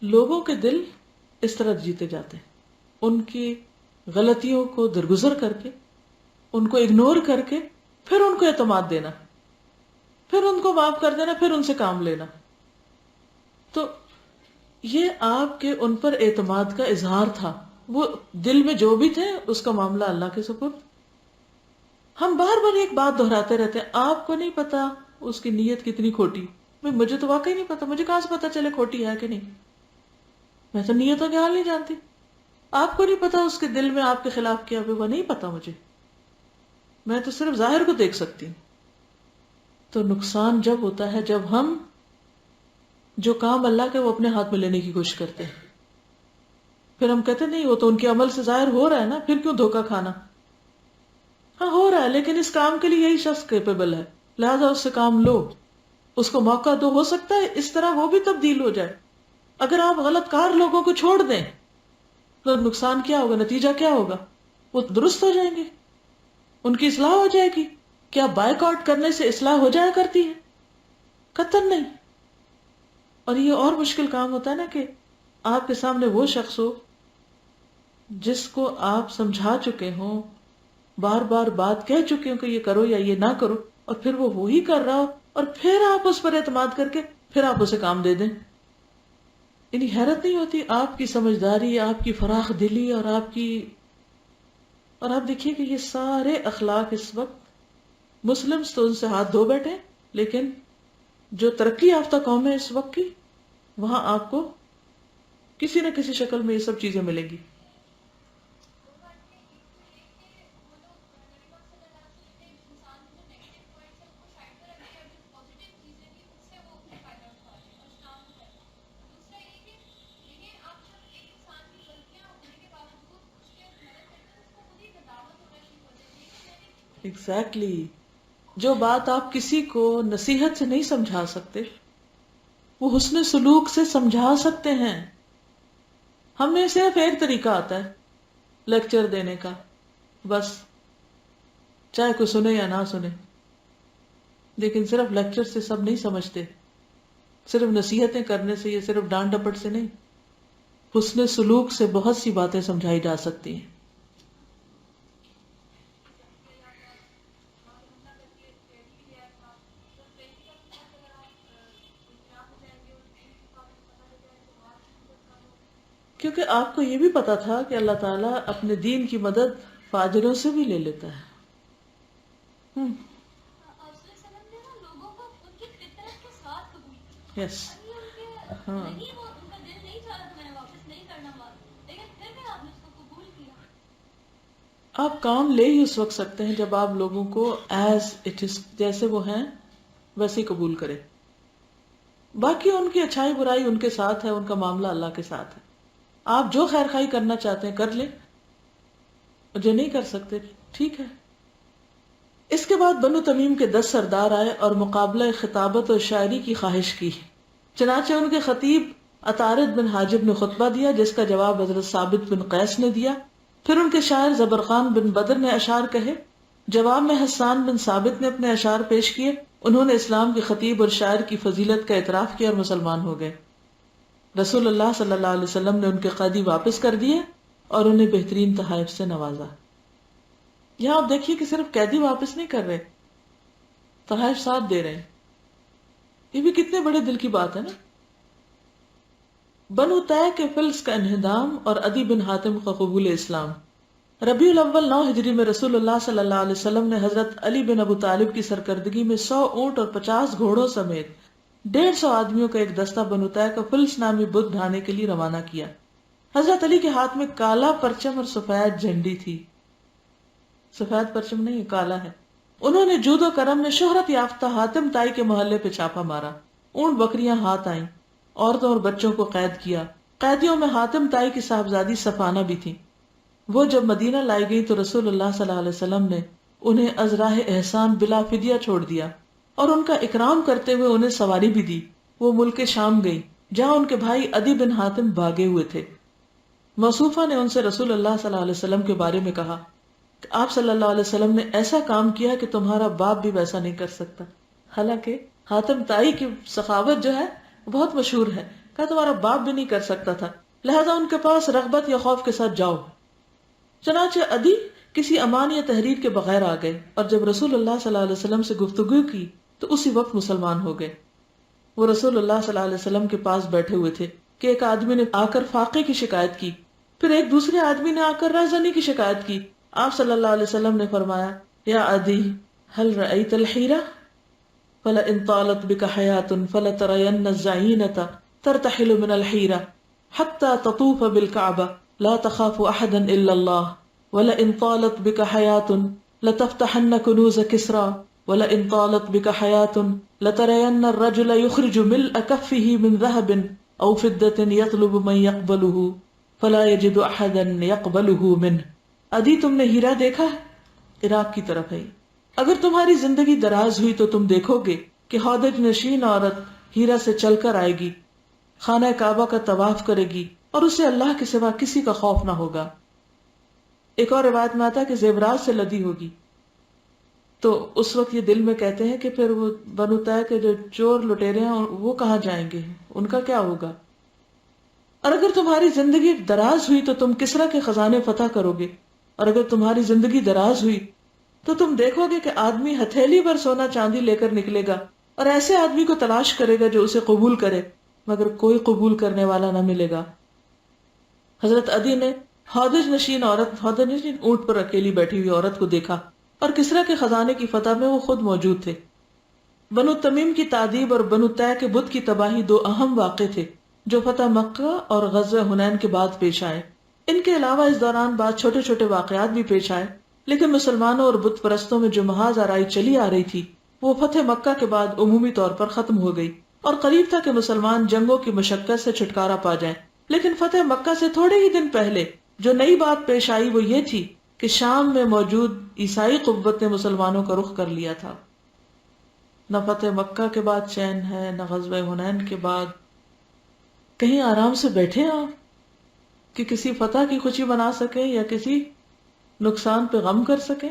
لوگوں کے دل اس طرح جیتے جاتے ہیں، ان کی غلطیوں کو درگزر کر کے، ان کو اگنور کر کے، پھر ان کو اعتماد دینا، پھر ان کو معاف کر دینا، پھر ان سے کام لینا. تو یہ آپ کے ان پر اعتماد کا اظہار تھا. وہ دل میں جو بھی تھے اس کا معاملہ اللہ کے سپرد. ہم بار بار ایک بات دہراتے رہتے ہیں، آپ کو نہیں پتا اس کی نیت کتنی کھوٹی. مجھے تو واقعی نہیں پتا، مجھے کہاں سے پتا چلے کھوٹی ہے کہ نہیں، میں تو نیتوں کے حال نہیں جانتی. آپ کو نہیں پتا اس کے دل میں آپ کے خلاف کیا ہوا، نہیں پتا مجھے، میں تو صرف ظاہر کو دیکھ سکتی ہوں. تو نقصان جب ہوتا ہے جب ہم جو کام اللہ کے وہ اپنے ہاتھ میں لینے کی کوشش کرتے ہیں، پھر ہم کہتے نہیں وہ تو ان کے عمل سے ظاہر ہو رہا ہے نا، پھر کیوں دھوکہ کھانا. ہاں ہو رہا ہے، لیکن اس کام کے لیے یہی شخص کیپیبل ہے، لہذا اس سے کام لو، اس کو موقع دو، ہو سکتا ہے اس طرح وہ بھی تبدیل ہو جائے. اگر آپ غلط کار لوگوں کو چھوڑ دیں تو نقصان کیا ہوگا، نتیجہ کیا ہوگا؟ وہ درست ہو جائیں گے، ان کی اصلاح ہو جائے گی. کیا بائیک آؤٹ کرنے سے اصلاح ہو جایا کرتی ہے؟ قطعاً نہیں. اور یہ اور مشکل کام ہوتا ہے نا کہ آپ کے سامنے وہ شخص ہو جس کو آپ سمجھا چکے ہوں، بار بار بات کہہ چکے ہوں کہ یہ کرو یا یہ نہ کرو، اور پھر وہ وہی کر رہا ہو، اور پھر آپ اس پر اعتماد کر کے پھر آپ اسے کام دے دیں. یعنی حیرت نہیں ہوتی آپ کی سمجھداری، آپ کی فراخ دلی اور آپ دیکھیے کہ یہ سارے اخلاق اس وقت مسلمز تو ان سے ہاتھ دھو بیٹھے، لیکن جو ترقی یافتہ قوم ہے اس وقت کی، وہاں آپ کو کسی نہ کسی شکل میں یہ سب چیزیں ملیں گی. ایگزیکٹلی. جو بات آپ کسی کو نصیحت سے نہیں سمجھا سکتے وہ حسن سلوک سے سمجھا سکتے ہیں. ہمیں صرف ایک طریقہ آتا ہے لیکچر دینے کا، بس چاہے کوئی سنے یا نہ سنے، لیکن صرف لیکچر سے سب نہیں سمجھتے، صرف نصیحتیں کرنے سے یا صرف ڈانٹ ڈپٹ سے نہیں. حسن سلوک سے بہت سی باتیں سمجھائی جا سکتی ہیں. کیونکہ آپ کو یہ بھی پتا تھا کہ اللہ تعالیٰ اپنے دین کی مدد فاجروں سے بھی لے لیتا ہے. یس. ہاں آپ کام لے ہی اس وقت سکتے ہیں جب آپ لوگوں کو ایز اٹ از، جیسے وہ ہیں ویسے ہی قبول کرے. باقی ان کی اچھائی برائی ان کے ساتھ ہے، ان کا معاملہ اللہ کے ساتھ ہے. آپ جو خیر خواہی کرنا چاہتے ہیں کر لیں، جو نہیں کر سکتے ٹھیک ہے. اس کے بعد بنو تمیم کے 10 سردار آئے اور مقابلہ خطابت اور شاعری کی خواہش کی. چنانچہ ان کے خطیب عطارد بن حاجب نے خطبہ دیا جس کا جواب حضرت ثابت بن قیس نے دیا. پھر ان کے شاعر زبرخان بن بدر نے اشعار کہے. جواب میں حسان بن ثابت نے اپنے اشعار پیش کیے. انہوں نے اسلام کے خطیب اور شاعر کی فضیلت کا اعتراف کیا اور مسلمان ہو گئے. رسول اللہ صلی اللہ علیہ وسلم نے ان کے قیدی واپس کر دیے اور انہیں بہترین تحائف سے نوازا. یہاں آپ دیکھیے کہ صرف قیدی واپس نہیں کر رہے، تحائف ساتھ دے رہے ہیں. یہ بھی کتنے بڑے دل کی بات ہے نا. بنو طے کے فلس کا انہدام اور عدی بن حاتم کا قبول اسلام. ربیع الاول 9 ہجری میں رسول اللہ صلی اللہ علیہ وسلم نے حضرت علی بن ابو طالب کی سرکردگی میں 100 اونٹ اور 50 گھوڑوں سمیت 150 آدمیوں کا ایک دستہ بنو طے کا فلس نامی بت ڈھانے کے لیے روانہ کیا. حضرت علی کے ہاتھ میں کالا پرچم اور سفید جھنڈی تھی. سفید پرچم نہیں، کالا ہے. انہوں نے جود و کرم میں شہرت یافتہ حاتم تائی کے محلے پہ چھاپا مارا. اونٹ بکریاں ہاتھ آئیں، عورتوں اور بچوں کو قید کیا. قیدیوں میں حاتم تائی کی صاحبزادی صفانہ بھی تھی. وہ جب مدینہ لائی گئی تو رسول اللہ صلی اللہ علیہ وسلم نے انہیں از راہ احسان بلا فدیہ چھوڑ دیا اور ان کا اکرام کرتے ہوئے انہیں سواری بھی دی. وہ ملک شام گئی جہاں ان کے بھائی عدی بن حاتم بھاگے ہوئے تھے. موصوفہ نے ان سے رسول اللہ صلی اللہ علیہ وسلم کے بارے میں کہا کہ آپ صلی اللہ علیہ وسلم نے ایسا کام کیا کہ تمہارا باپ بھی ویسا نہیں کر سکتا. حالانکہ حاتم تائی کی سخاوت جو ہے بہت مشہور ہے. کہا تمہارا باپ بھی نہیں کر سکتا تھا، لہذا ان کے پاس رغبت یا خوف کے ساتھ جاؤ. چنانچہ عدی کسی امان یا تحریر کے بغیر آ گئے اور جب رسول اللہ صلی اللہ علیہ وسلم سے گفتگو کی تو اسی وقت مسلمان ہو گئے. وہ رسول اللہ صلی اللہ علیہ وسلم کے پاس بیٹھے ہوئے تھے کہ ایک آدمی نے آ کر فاقے کی شکایت کی، پھر ایک دوسرے آدمی نے آ کر رازنی کی شکایت کی. آپ صلی اللہ علیہ وسلم نے فرمایا یا عدی هل رأيت الحیرہ فلئن طالت بك حیاة فلترین الزعینة ترتحل من الحیرہ حتى تطوف بالكعبة لا تخاف احدا الا الله ولئن طالت بك حياة لتفتحن كنوز كسرى ولئن طالت بك حياة لترين الرجل يخرج ملء كفه من ذهب او فضة يطلب من يقبله فلا يجد احدا يقبله منه. عدی تم نے ہیرا دیکھا ہے؟ عراق کی طرف ہے. اگر تمہاری زندگی دراز ہوئی تو تم دیکھو گے کہ ہودج نشین عورت ہیرا سے چل کر آئے گی، خانہ کعبہ کا طواف کرے گی اور اسے اللہ کے سوا کسی کا خوف نہ ہوگا. ایک اور روایت میں آتا ہے کہ زیورات سے لدی ہوگی. تو اس وقت یہ دل میں کہتے ہیں کہ پھر وہ بنو طے کے جو چور لٹیرے ہیں وہ کہاں جائیں گے، ان کا کیا ہوگا. اور اگر تمہاری زندگی دراز ہوئی تو تم کسرا کے خزانے فتح کرو گے، اور اگر تمہاری زندگی دراز ہوئی تو تم دیکھو گے کہ آدمی ہتھیلی پر سونا چاندی لے کر نکلے گا اور ایسے آدمی کو تلاش کرے گا جو اسے قبول کرے. مگر کوئی قبول کرنے والا نہ ملے گا. حضرت عدی نے ہودج نشین اونٹ پر اکیلی بیٹھی ہوئی عورت کو دیکھا اور کسرا کے خزانے کی فتح میں وہ خود موجود تھے. بنو تمیم کی تعذیب اور بنو طے کے بت کی تباہی دو اہم واقع تھے جو فتح مکہ اور غزوہ حنین کے بعد پیش آئے. ان کے علاوہ اس دوران بعض چھوٹے چھوٹے واقعات بھی پیش آئے، لیکن مسلمانوں اور بت پرستوں میں جو محاذ آرائی چلی آ رہی تھی وہ فتح مکہ کے بعد عمومی طور پر ختم ہو گئی، اور قریب تھا کہ مسلمان جنگوں کی مشقت سے چھٹکارا پا جائیں. لیکن فتح مکہ سے تھوڑے ہی دن پہلے جو نئی بات پیش آئی وہ یہ تھی کہ شام میں موجود عیسائی قوت نے مسلمانوں کا رخ کر لیا تھا. نہ فتح مکہ کے بعد چین ہے، نہ غزوہ حنین کے بعد. کہیں آرام سے بیٹھے آپ کہ کسی فتح کی خوشی بنا سکیں یا کسی نقصان پہ غم کر سکیں.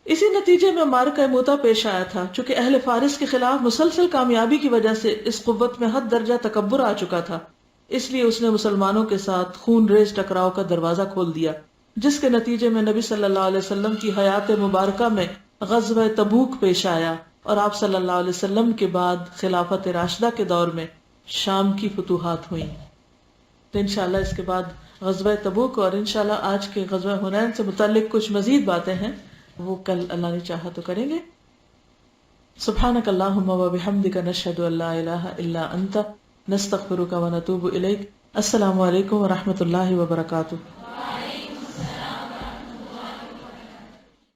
اسی نتیجے میں معرکہ موتا پیش آیا تھا. چونکہ اہل فارس کے خلاف مسلسل کامیابی کی وجہ سے اس قوت میں حد درجہ تکبر آ چکا تھا، اس لیے اس نے مسلمانوں کے ساتھ خون ریز ٹکراؤ کا دروازہ کھول دیا، جس کے نتیجے میں نبی صلی اللہ علیہ وسلم کی حیات مبارکہ میں غزوہ تبوک پیش آیا، اور آپ صلی اللہ علیہ وسلم کے بعد خلافت راشدہ کے دور میں شام کی فتوحات ہوئیں. تو انشاءاللہ اس کے بعد غزوہ تبوک اور انشاءاللہ آج کے غزوہ حنین سے متعلق کچھ مزید باتیں ہیں، وہ کل اللہ نے چاہا تو کریں گے. سبحانک اللہم و بحمدک نشہد ان لا الہ الا انت نستغفرک و نتوب الیک. السلام علیکم و رحمۃ اللہ وبرکاتہ.